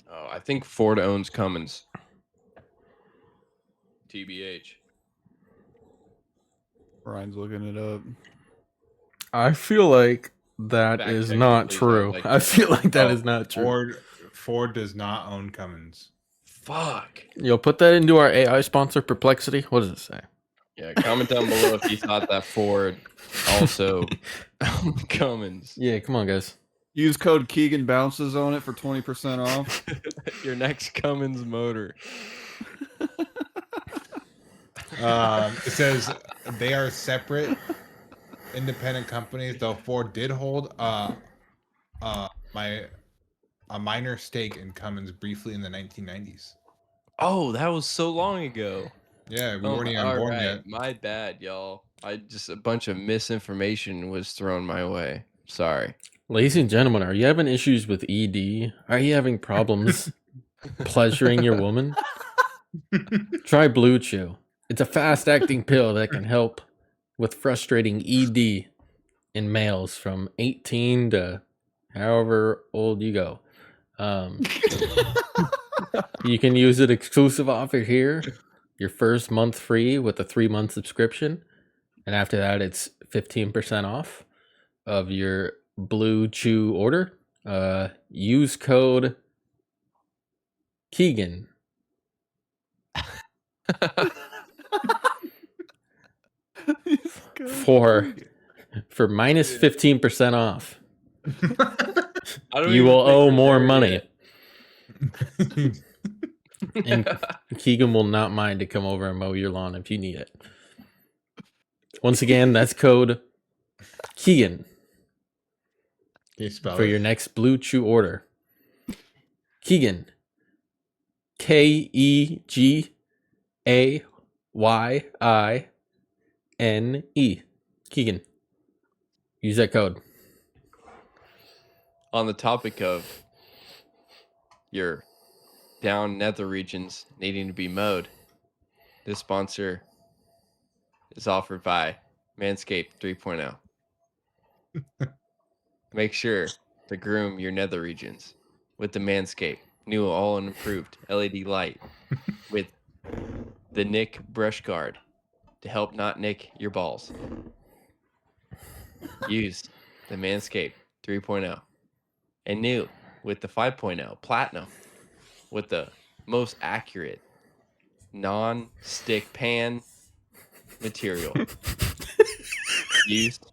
Oh, I think Ford owns Cummins. TBH. Ryan's looking it up. I feel like that Fact is check me, not please, true. I'd like I feel like that Oh, is not true. Ford does not own Cummins. Fuck. Yo, put that into our AI sponsor, Perplexity. What does it say? Yeah, comment down below if you thought that Ford also owned Cummins. Yeah, come on, guys. Use code Keegan Bounces on it for 20% off. Your next Cummins motor. It says they are separate, independent companies. Though Ford did hold a minor stake in Cummins briefly in the 1990s. Oh, that was so long ago. Yeah, we Oh, weren't even born yet. My bad, y'all. A bunch of misinformation was thrown my way. Sorry. Ladies and gentlemen, are you having issues with ED? Are you having problems pleasuring your woman? Try Blue Chew. It's a fast-acting pill that can help with frustrating ED in males from 18 to however old you go. You can use it exclusive offer here. Your first month free with a 3-month subscription. And after that, it's 15% off of your Blue Chew order. Use code Keegan for minus 15% off. You will owe more money. And Keegan will not mind to come over and mow your lawn if you need it. Once again, that's code Keegan Can you spell for it? your next Blue Chew order. Keegan. KEGAYINE. Keegan. Use that code. On the topic of your down nether regions needing to be mowed, this sponsor is offered by Manscaped 3.0. Make sure to groom your nether regions with the Manscaped new all improved LED light with the Nick brush guard to help not nick your balls. Use the Manscaped 3.0 and new with the 5.0 Platinum with the most accurate non-stick pan material used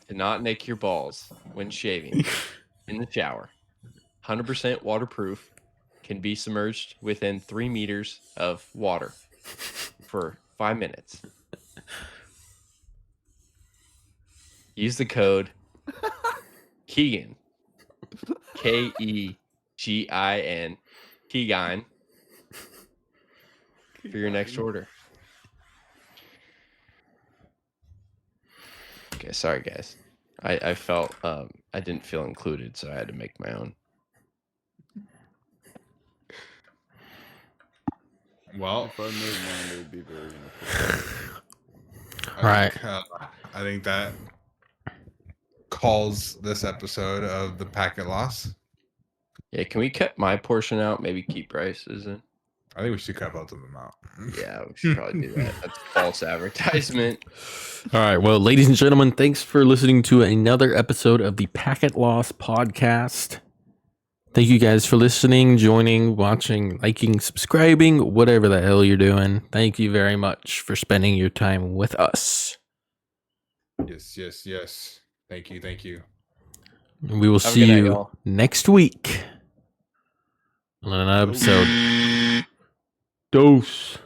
to not nick your balls when shaving in the shower. 100% waterproof, can be submerged within 3 meters of water for 5 minutes. Use the code Keegan, KEGIN, Keegan, for your next order. Okay, sorry guys. I felt I didn't feel included, so I had to make my own. Well, If I made mine, it would be very inappropriate. I think that calls this episode of the Packet Loss. Yeah, can we cut my portion out? Maybe keep Bryce's in. I think we should cut both of them out. Yeah, we should probably do that. That's false advertisement. All right. Well, ladies and gentlemen, thanks for listening to another episode of the Packet Loss podcast. Thank you guys for listening, joining, watching, liking, subscribing, whatever the hell you're doing. Thank you very much for spending your time with us. Yes. Thank you. We will Have a see good night, you y'all. next week on another episode. Dose.